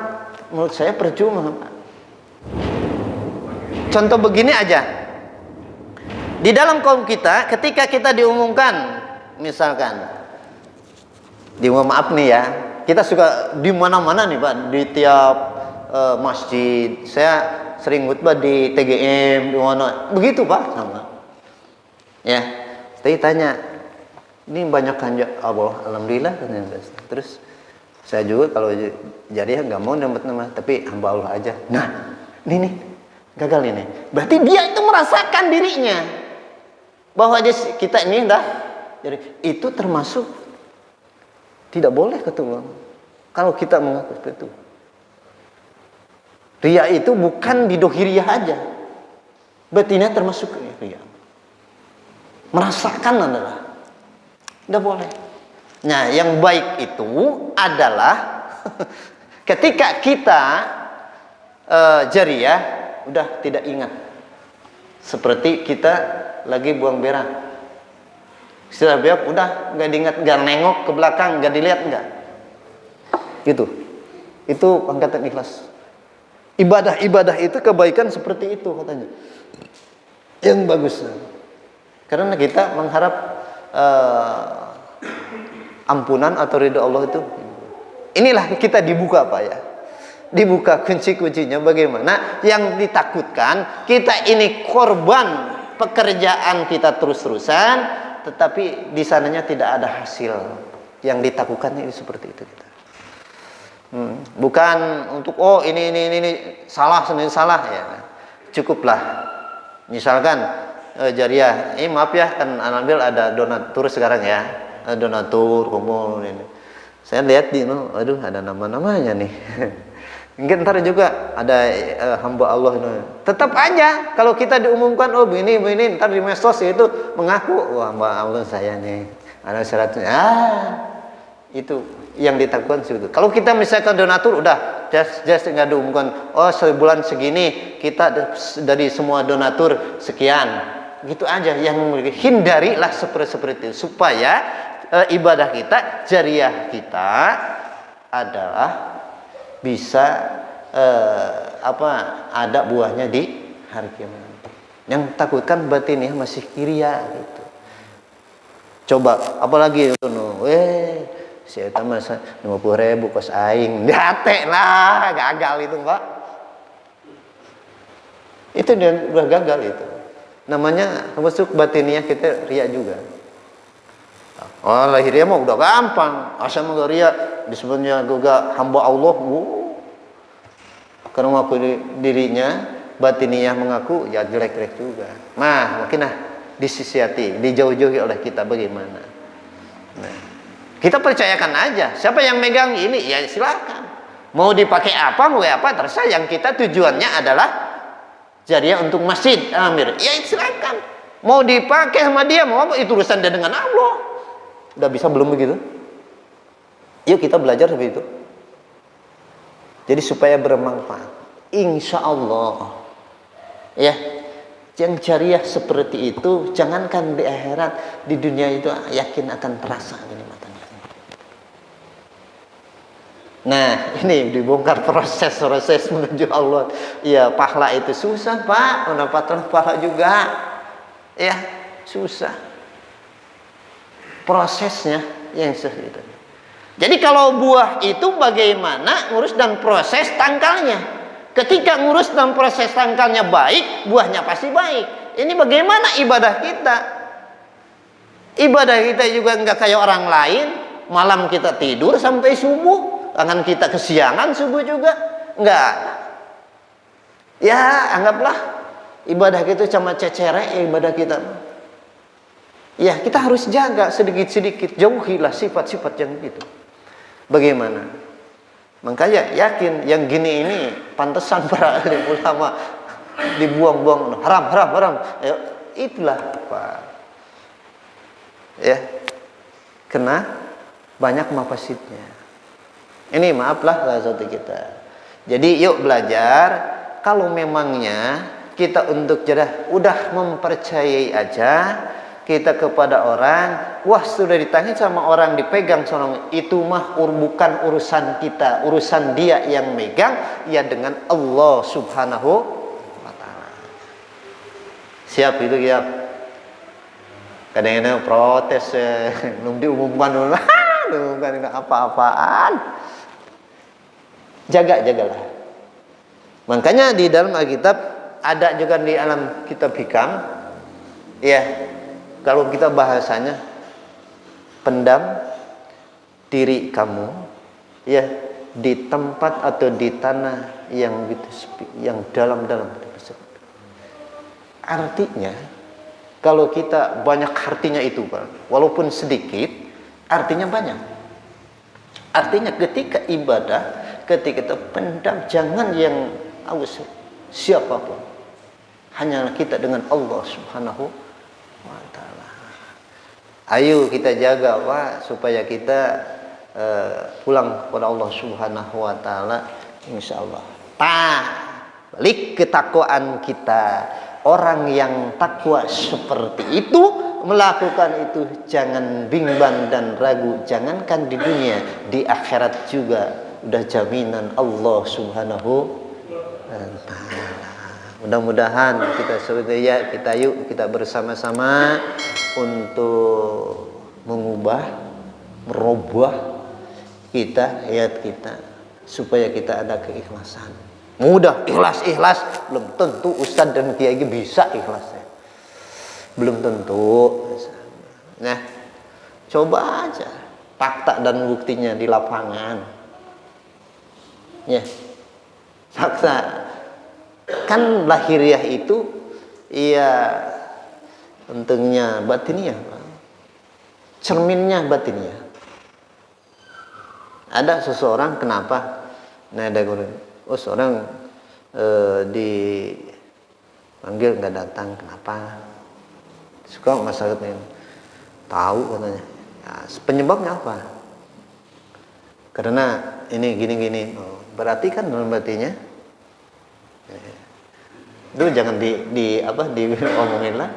menurut saya percuma, Pak. Contoh begini aja. Di dalam kaum kita ketika kita diumumkan, misalkan maaf nih ya, kita suka di mana-mana nih, Pak, di tiap masjid. Saya sering khutbah di TGM, di mana. Begitu, Pak, sama. Ya, saya tanya, ini banyak kan Allah, alhamdulillah. Terus saya juga kalau jariah nggak mau dapat nama, tapi hamba Allah aja. Nah, ini nih gagal ini. Berarti dia itu merasakan dirinya bahwa kita ini jadi itu termasuk tidak boleh ketemu. Kalau kita mengaku seperti itu. Ria itu bukan di dohiriyah aja. Betina termasuk ria. Merasakan adalah. Tidak boleh. Nah, yang baik itu adalah ketika kita jariah udah tidak ingat. Seperti kita lagi buang berak. Setelah berak udah nggak diingat, nggak nengok ke belakang, nggak dilihat, nggak. Gitu. Itu angkatan ikhlas. Ibadah itu kebaikan seperti itu katanya. Yang bagus. Karena kita mengharap ampunan atau ridho Allah itu. Inilah kita dibuka, Pak ya. Dibuka kunci-kuncinya bagaimana. Yang ditakutkan kita ini korban pekerjaan kita terus-terusan, tetapi di sananya tidak ada hasil. Yang ditakutkan ini seperti itu kita. Bukan untuk ini salah sendiri salah ya. Cukuplah. Misalkan jariah, maaf ya kan Anabil ada donatur sekarang ya. Donatur kumpul ini. Saya lihat di aduh ada nama-namanya nih. Mungkin ntar juga ada hamba Allah ini. Tetap aja kalau kita diumumkan begini ntar di medsos itu mengaku hamba Allah saya nih. Ada syaratnya. Itu yang ditakutkan itu. Kalau kita misalkan donatur udah just nggak diumumkan, sebulan segini kita dari semua donatur sekian, gitu aja. Yang hindarilah seperti itu supaya ibadah kita, jariah kita adalah bisa ada buahnya di hari kiamat. Yang takutkan batinnya masih kiria gitu. Coba apalagi itu saya tambah 50.000 kos aing, date lah, gagal itu, Pak. Itu udah gagal itu. Namanya masuk batiniah kita ria juga. Lahirnya mah udah gampang. Asal mau ria disebutnya juga hamba Allah. Karena mengaku dirinya, batiniah mengaku ya jelek-jelek juga. Nah, makinlah disisiati, dijauh-jauhi oleh kita bagaimana. Nah, kita percayakan aja. Siapa yang megang ini, ya silakan. Mau dipakai apa, terserah. Yang kita tujuannya adalah jariah untuk masjid, Amir. Ya silakan. Mau dipakai sama dia, mau apa, itu urusan dia dengan Allah. Udah bisa belum begitu? Yuk kita belajar seperti itu. Jadi supaya bermanfaat. Insya Allah. Ya. yang jariah seperti itu, jangankan di akhirat, di dunia itu yakin akan terasa kenikmatannya. Nah, ini dibongkar proses menuju Allah. Ya, pahala itu susah, Pak. Mendapatkan pahala juga. Ya, susah. Prosesnya yang seperti itu. Jadi kalau buah itu bagaimana ngurus dan proses tangkalnya. Ketika ngurus dan proses tangkalnya baik, buahnya pasti baik. Ini bagaimana ibadah kita? Ibadah kita juga enggak kayak orang lain. Malam kita tidur sampai subuh. Tangan kita kesiangan subuh juga enggak. Ya anggaplah ibadah kita cuma cecerek ibadah kita. Ya kita harus jaga sedikit-sedikit, jauhilah sifat-sifat yang gitu. Bagaimana? Makanya yakin yang gini ini pantesan para alim ulama dibuang-buang haram. Ya, itulah Pak. Ya. Kena banyak mafasidnya. Ini maaflah satu kita. Jadi yuk belajar. Kalau memangnya kita untuk udah mempercayai aja kita kepada orang, wah sudah ditanya sama orang dipegang seorang itu mah bukan urusan kita, urusan dia yang megang, ya dengan Allah Subhanahu wa taala. Siap itu ya. Kadang-kadang protes belum diumumkan apa-apaan. Jagalah. Makanya di dalam Alkitab ada juga di alam kitab Hikam, ya kalau kita bahasanya pendam diri kamu, ya di tempat atau di tanah yang gitu sepi, yang dalam-dalam tersebut. Artinya kalau kita banyak artinya itu Pak, walaupun sedikit artinya banyak. Artinya ketika ibadah, ketika kita pendam, jangan yang awas siapapun, hanya kita dengan Allah Subhanahu wa taala. Ayo kita jaga Pak, supaya kita pulang kepada Allah Subhanahu wa taala insyaallah. Balik ketakwaan kita. Orang yang takwa seperti itu, melakukan itu jangan bimbang dan ragu. Jangankan di dunia, di akhirat juga udah jaminan Allah Subhanahu wa taala. Mudah-mudahan kita sebenarnya kita bersama-sama untuk merubah hayat kita supaya kita ada keikhlasan. Mudah ikhlas belum tentu ustadz dan kiai bisa ikhlasnya. Belum tentu. Nah, coba aja fakta dan buktinya di lapangan. Ya. Fakta kan lahiriah itu iya untungnya batiniah, cerminnya batiniah. Ada seseorang kenapa? Nah, ada guru, seorang dipanggil nggak datang, kenapa? Suka masalahnya, tahu katanya. Ya, penyebabnya apa? Karena ini gini. Berarti kan dalam batinya itu jangan diomongin lah.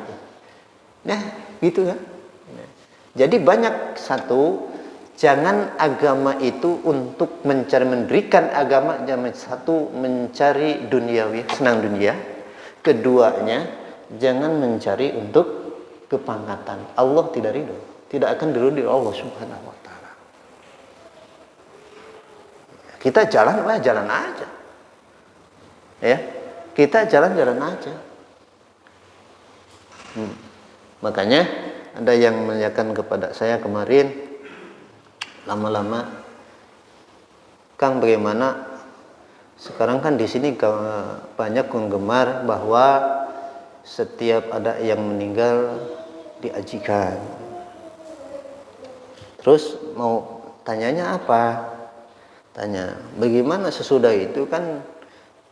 Nah, gitu kan. Jadi banyak jangan agama itu untuk memberikan agama, mencari duniawi, senang dunia. Keduanya, jangan mencari untuk kepangkatan. Allah tidak ridho, tidak akan diridhoi Allah Subhanahu wa taala. Kita jalan aja. Ya. Kita jalan aja. Makanya ada yang menanyakan kepada saya kemarin, lama-lama, Kang bagaimana sekarang kan di sini banyak penggemar bahwa setiap ada yang meninggal diajikan. Terus mau tanyanya apa? Tanya, bagaimana sesudah itu kan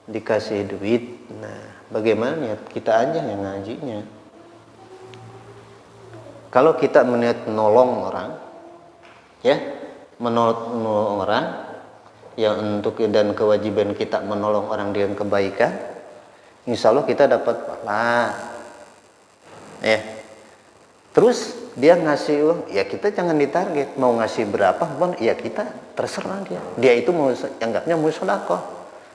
dikasih duit. Nah, bagaimana niat kita aja yang ngajinya? Kalau kita meniat menolong orang, ya, menolong orang, ya untuk dan kewajiban kita menolong orang dengan kebaikan, insya Allah kita dapat pahala. Ya. Terus dia ngasih uang, ya kita jangan ditarget. Mau ngasih berapa pun, ya kita terserah dia. Dia itu mau anggapnya mau sedekah.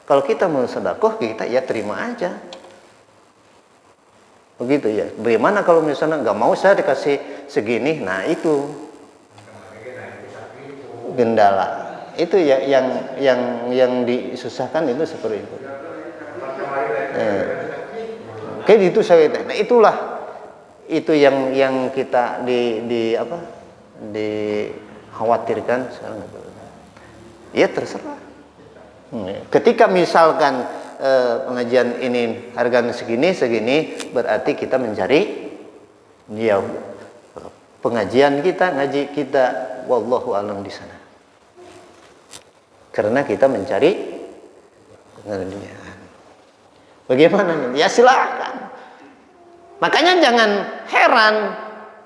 Kalau kita mau sedekah, kita ya terima aja. Begitu ya. Bagaimana kalau misalnya nggak mau saya dikasih segini, nah itu gendala. Itu ya yang disusahkan itu seperti itu. Kayak itu saya. Nah itulah itu yang kita dikhawatirkan sekarang. Ya terserah. Ketika misalkan pengajian ini harganya segini, berarti kita mencari ya pengajian kita, ngaji kita, wallahu alam di sana. Karena kita mencari pengertian. Bagaimana? Ya silakan. Makanya jangan heran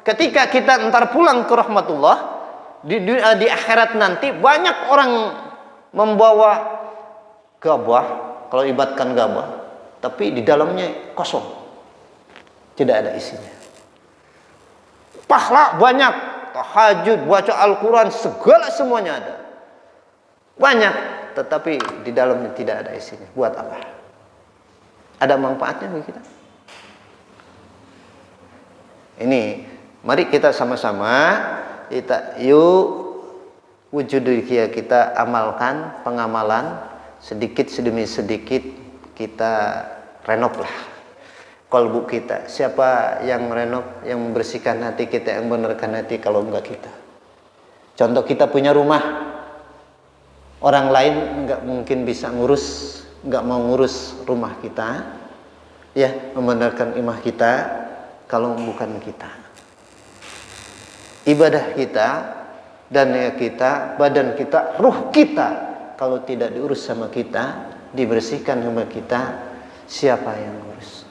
ketika kita ntar pulang ke rahmatullah di akhirat nanti banyak orang membawa gabah, kalau ibaratkan gabah, tapi di dalamnya kosong, tidak ada isinya. Pahala banyak, tahajud, baca Al-Quran, segala semuanya ada. Banyak, tetapi di dalamnya tidak ada isinya. Buat apa? Ada manfaatnya bagi kita? Ini, mari kita sama-sama yuk wujud kita amalkan pengamalan sedikit demi sedikit kita renov lah kalbu kita. Siapa yang renov, yang membersihkan hati kita, yang membenarkan hati kalau enggak kita? Contoh kita punya rumah, orang lain enggak mungkin bisa ngurus, enggak mau ngurus rumah kita, ya membenarkan imah kita kalau bukan kita. Ibadah kita dan kita, badan kita, ruh kita, kalau tidak diurus sama kita, dibersihkan sama kita, siapa yang ngurus?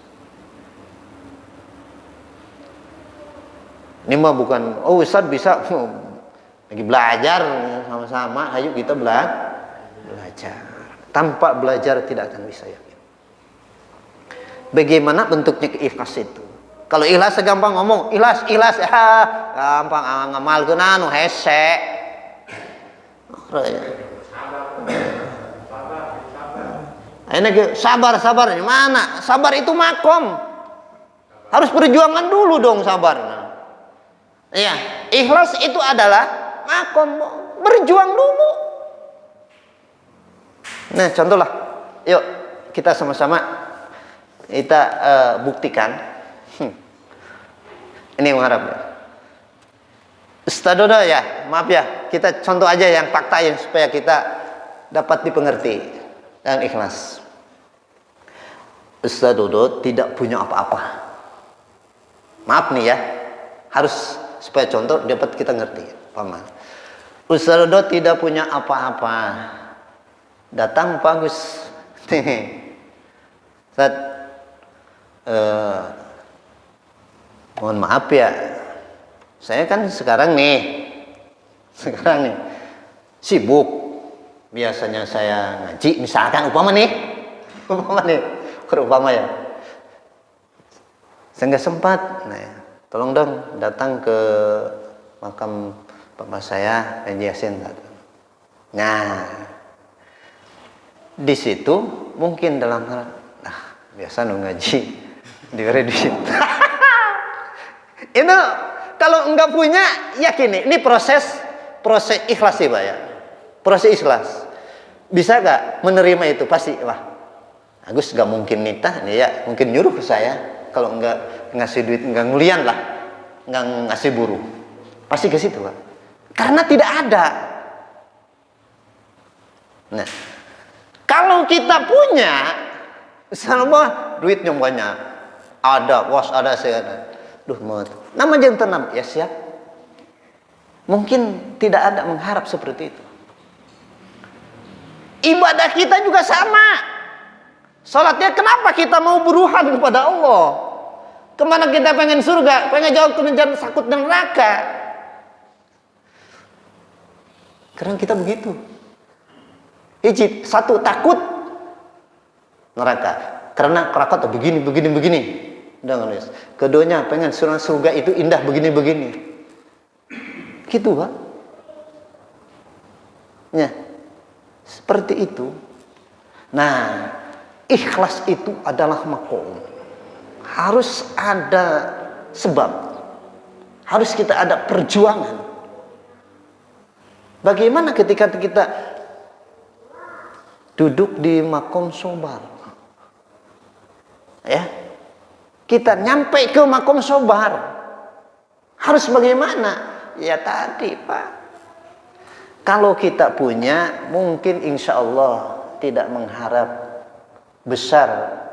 Ini mah bukan, oh Ustaz bisa lagi belajar sama-sama, ayo kita belajar. Tanpa belajar tidak akan bisa yakin. Bagaimana bentuknya ikhlas itu? Kalau ikhlas segampang ngomong, ikhlas, gampang ngamal geuna nu hese. Sabar di mana? Sabar itu makom. Harus perjuangan dulu dong sabar. Iya, ikhlas itu adalah makom, berjuang dulu. Nah, contohlah, yuk kita sama-sama kita buktikan. Ini mengharap ya. Ustadodo ya, maaf ya, kita contoh aja yang fakta yang supaya kita dapat dipengerti dan ikhlas. Ustadodo tidak punya apa-apa. Maaf nih ya, harus supaya contoh dapat kita ngerti, paman. Ustadodo tidak punya apa-apa. Datang bagus. Ustaz, mohon maaf ya, saya kan sekarang nih sibuk. Biasanya saya ngaji, misalkan umpama ya, saya nggak sempat. Nah, tolong dong datang ke makam bapak saya, Haji Yasin. Nah, di situ mungkin dalam hal, biasa ngaji di situ. Itu kalau enggak punya, yakin ini proses ikhlas sih Pak ya. Proses ikhlas. Bisa gak menerima itu? Pasti, wah Agus gak mungkin nitah nih ya, mungkin nyuruh ke saya. Kalau enggak ngasih duit, enggak ngulian lah, enggak ngasih buruh. Pasti ke situ Pak. Karena tidak ada. Nah, kalau kita punya, misalnya duitnya banyak, ada bos, ada saya. Duh, mau nama jangan tenang ya, siap. Mungkin tidak ada mengharap seperti itu. Ibadah kita juga sama. Salatnya kenapa kita mau beruhan kepada Allah? Kemana kita pengen surga, pengen jauh kemenjauhan sakut dan neraka. Karena kita begitu. Satu takut neraka. Karena neraka tuh begini. udah nulis. Keduanya pengen surga itu indah begini-begini. Gitu Pak. Ya. Seperti itu. Nah, ikhlas itu adalah makom. Harus ada sebab. Harus kita ada perjuangan. Bagaimana ketika kita duduk di makom sobar? Ya. Kita nyampe ke makom sobar. Harus bagaimana? Ya tadi Pak. Kalau kita punya, mungkin insya Allah tidak mengharap besar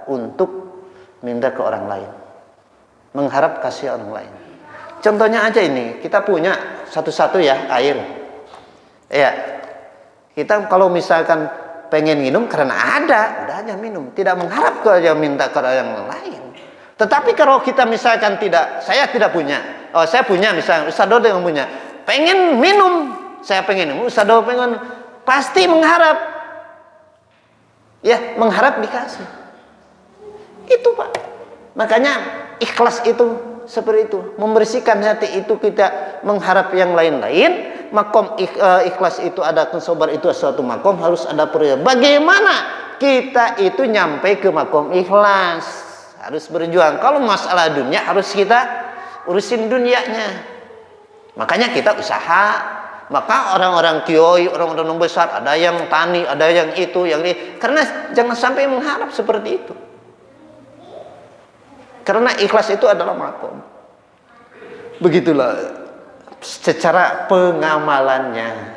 untuk minta ke orang lain. Mengharap kasih orang lain. Contohnya aja ini, kita punya satu-satu ya, air. Ya, kita kalau misalkan pengen minum karena ada, udah aja minum. Tidak mengharap ke aja minta ke orang lain. Tetapi kalau kita misalkan tidak, saya tidak punya. Oh, saya punya misalnya, Ustaz Dodo yang punya. Pengen minum, saya pengen minum. Ustaz Dodo pengen, pasti mengharap. Ya, mengharap dikasih. Itu Pak. Makanya ikhlas itu seperti itu. Membersihkan hati itu kita mengharap yang lain-lain. Makom ikhlas itu ada, sobar itu suatu makom, harus ada perjuangan. Bagaimana kita itu nyampe ke makom ikhlas? Harus berjuang. Kalau masalah dunia harus kita urusin dunianya. Makanya kita usaha. Maka orang-orang kiai, orang-orang besar, ada yang tani, ada yang itu, yang ini. Karena jangan sampai mengharap seperti itu. Karena ikhlas itu adalah makom. Begitulah secara pengamalannya.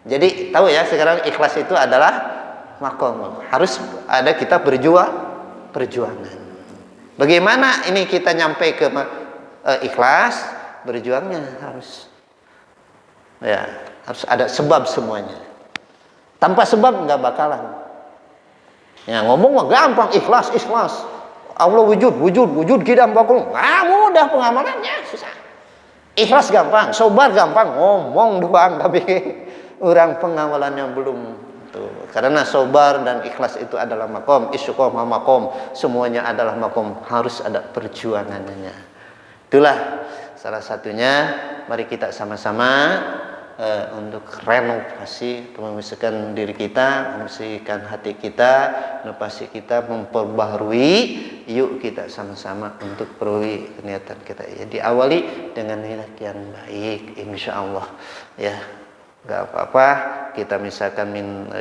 Jadi tahu ya, sekarang ikhlas itu adalah makom. Harus ada kita perjuangan. Bagaimana ini kita nyampe ke ikhlas? Berjuangnya harus. Ya, harus ada sebab semuanya. Tanpa sebab nggak bakalan. Ya, ngomong mah gampang, ikhlas. Allah wujud kita bakal. Nggak mudah pengamalannya, susah. Ikhlas gampang, sobar gampang, ngomong doang tapi orang pengamalannya belum. Tuh. Karena sobar dan ikhlas itu adalah makom, istiqomah makom, semuanya adalah makom, harus ada perjuangannya. Itulah salah satunya. Mari kita sama-sama untuk renovasi, membersihkan diri kita, membersihkan hati kita, inovasi kita, memperbaharui. Yuk kita sama-sama untuk perbaharui niatan kita. Ya, diawali dengan niat yang baik, insya Allah. Ya. Gak apa-apa kita misalkan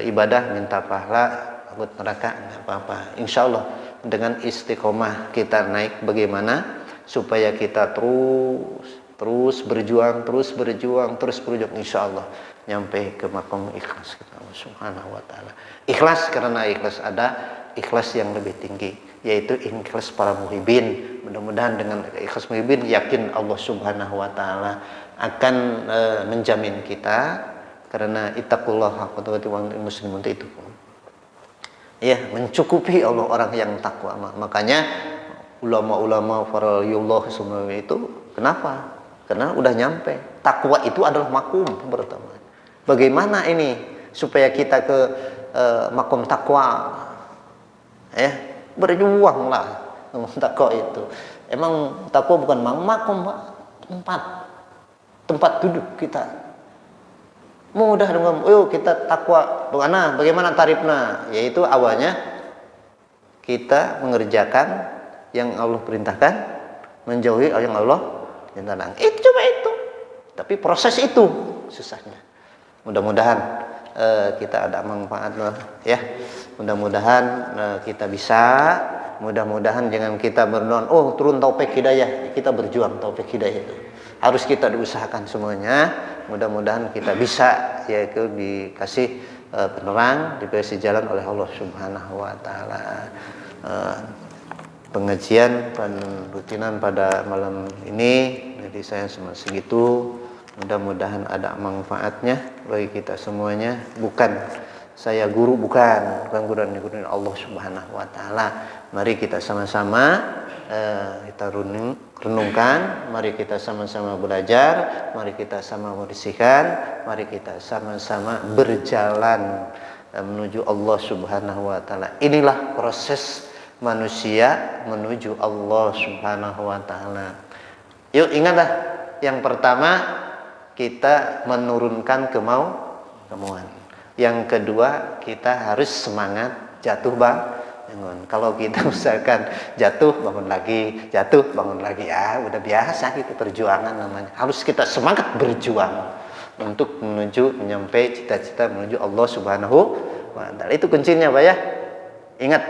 ibadah minta pahala takut neraka, gak apa-apa. Insya Allah dengan istiqomah kita naik. Bagaimana supaya kita terus berjuang, insya Allah nyampe ke makom ikhlas kita Allah Subhanahu wa ta'ala. Ikhlas karena ikhlas ada ikhlas yang lebih tinggi, yaitu ikhlas para muhibin. Mudah-mudahan dengan ikhlas muhibin, yakin Allah Subhanahu wa ta'ala akan menjamin kita. Karena ittaqullah haqqa tuqatih wa antum muslimun itu ya, mencukupi Allah orang yang takwa. Makanya ulama-ulama faraliyullah semua itu kenapa? Karena udah nyampe. Takwa itu adalah makum pertama. Bagaimana ini supaya kita ke makom takwa? Ya, berjuanglah takwa itu. Emang takwa bukan makom, Pak. Tempat duduk kita. Mudah dengan, kita takwa. Bagaimana tarifnya? Yaitu awalnya kita mengerjakan yang Allah perintahkan, menjauhi yang Allah perintahkan. Itu cuma itu. Tapi proses itu susahnya. Mudah-mudahan kita ada manfaat, ya. Mudah-mudahan kita bisa. Mudah-mudahan jangan kita berdoa, turun taufik hidayah. Kita berjuang taufik hidayah itu. Harus kita diusahakan semuanya. Mudah-mudahan kita bisa, yaitu dikasih penerang, dikasih jalan oleh Allah Subhanahu wa ta'ala. Pengajian rutinan pada malam ini jadi saya cuma segitu. Mudah-mudahan ada manfaatnya bagi kita semuanya. Bukan saya guru, bukan guru Allah Subhanahu wa ta'ala. Mari kita sama-sama kita renungkan, mari kita sama-sama belajar, mari kita sama membersihkan, mari kita sama-sama berjalan menuju Allah Subhanahu wa ta'ala. Inilah proses manusia menuju Allah Subhanahu wa taala. Yuk ingatlah, yang pertama kita menurunkan kemauan. Yang kedua kita harus semangat jatuh bangun. Kalau kita misalkan jatuh bangun lagi, ya udah biasa gitu, perjuangan namanya. Harus kita semangat berjuang untuk menyampai cita-cita menuju Allah Subhanahu wa taala. Itu kuncinya Pak ya. Ingat,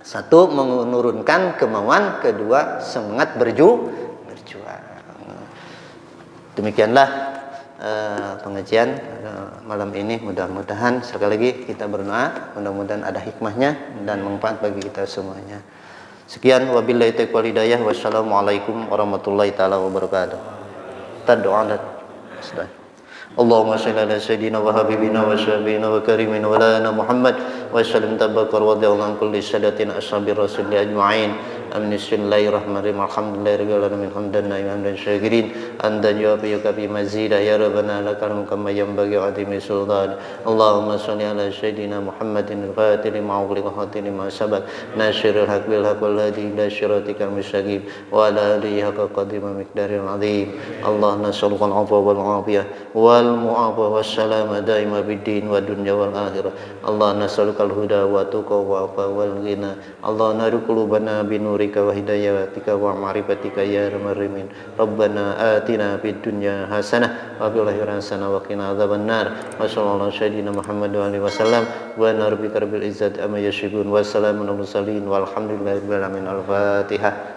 satu menurunkan kemauan, kedua semangat berjuang. Demikianlah pengajian malam ini. Mudah-mudahan sekali lagi kita berdoa, mudah-mudahan ada hikmahnya dan manfaat bagi kita semuanya. Sekian, wabillahi taufiq wal hidayah. Wassalamualaikum warahmatullahi taala wabarakatuh. Doa. Allahumma shalli ala sayyidina wa habibina wa syafiina wa karimina wa lana Muhammad wa sallim tabakar wa da'ulan kulli sadatina ashabi rasulillah ajma'in. Amin. Bismillahirrahmanirrahim. Alhamdulillahirabbil alamin hamdan na'iman dan syakirin anta jawabiyaka bi mazida ya rabbana lakal kama yanbaghi adimi sultan. Allahumma shalli ala sayyidina Muhammadin al-fatih lima ughliqa khatim lima sabaq nasirul haq bil haq wal hadi ila siratikal mustaqim wa ala alihi haqqa qadri wa miqdaril azim. Allah nas'aluka al-'afwa wal 'afiyah wal mu'afah wassalama daima bid-din wa dunya wal akhirah. Allah nas'aluka al-huda wa tuqa wa afa wal ghina. Allah naru qulubana bi nurika wa hidayatika wa ma'rifatika ya arhamar rahimin. Rabbana atina fid dunya hasanah wa fil akhirati hasanah wa qina adzabannar. Wa sallallahu sayyidina Muhammad wa alihi wasallam wa narbika rabbil izzati amma yasifun wa salamun alal mursalin walhamdulillahi rabbil alamin. Al-Fatihah.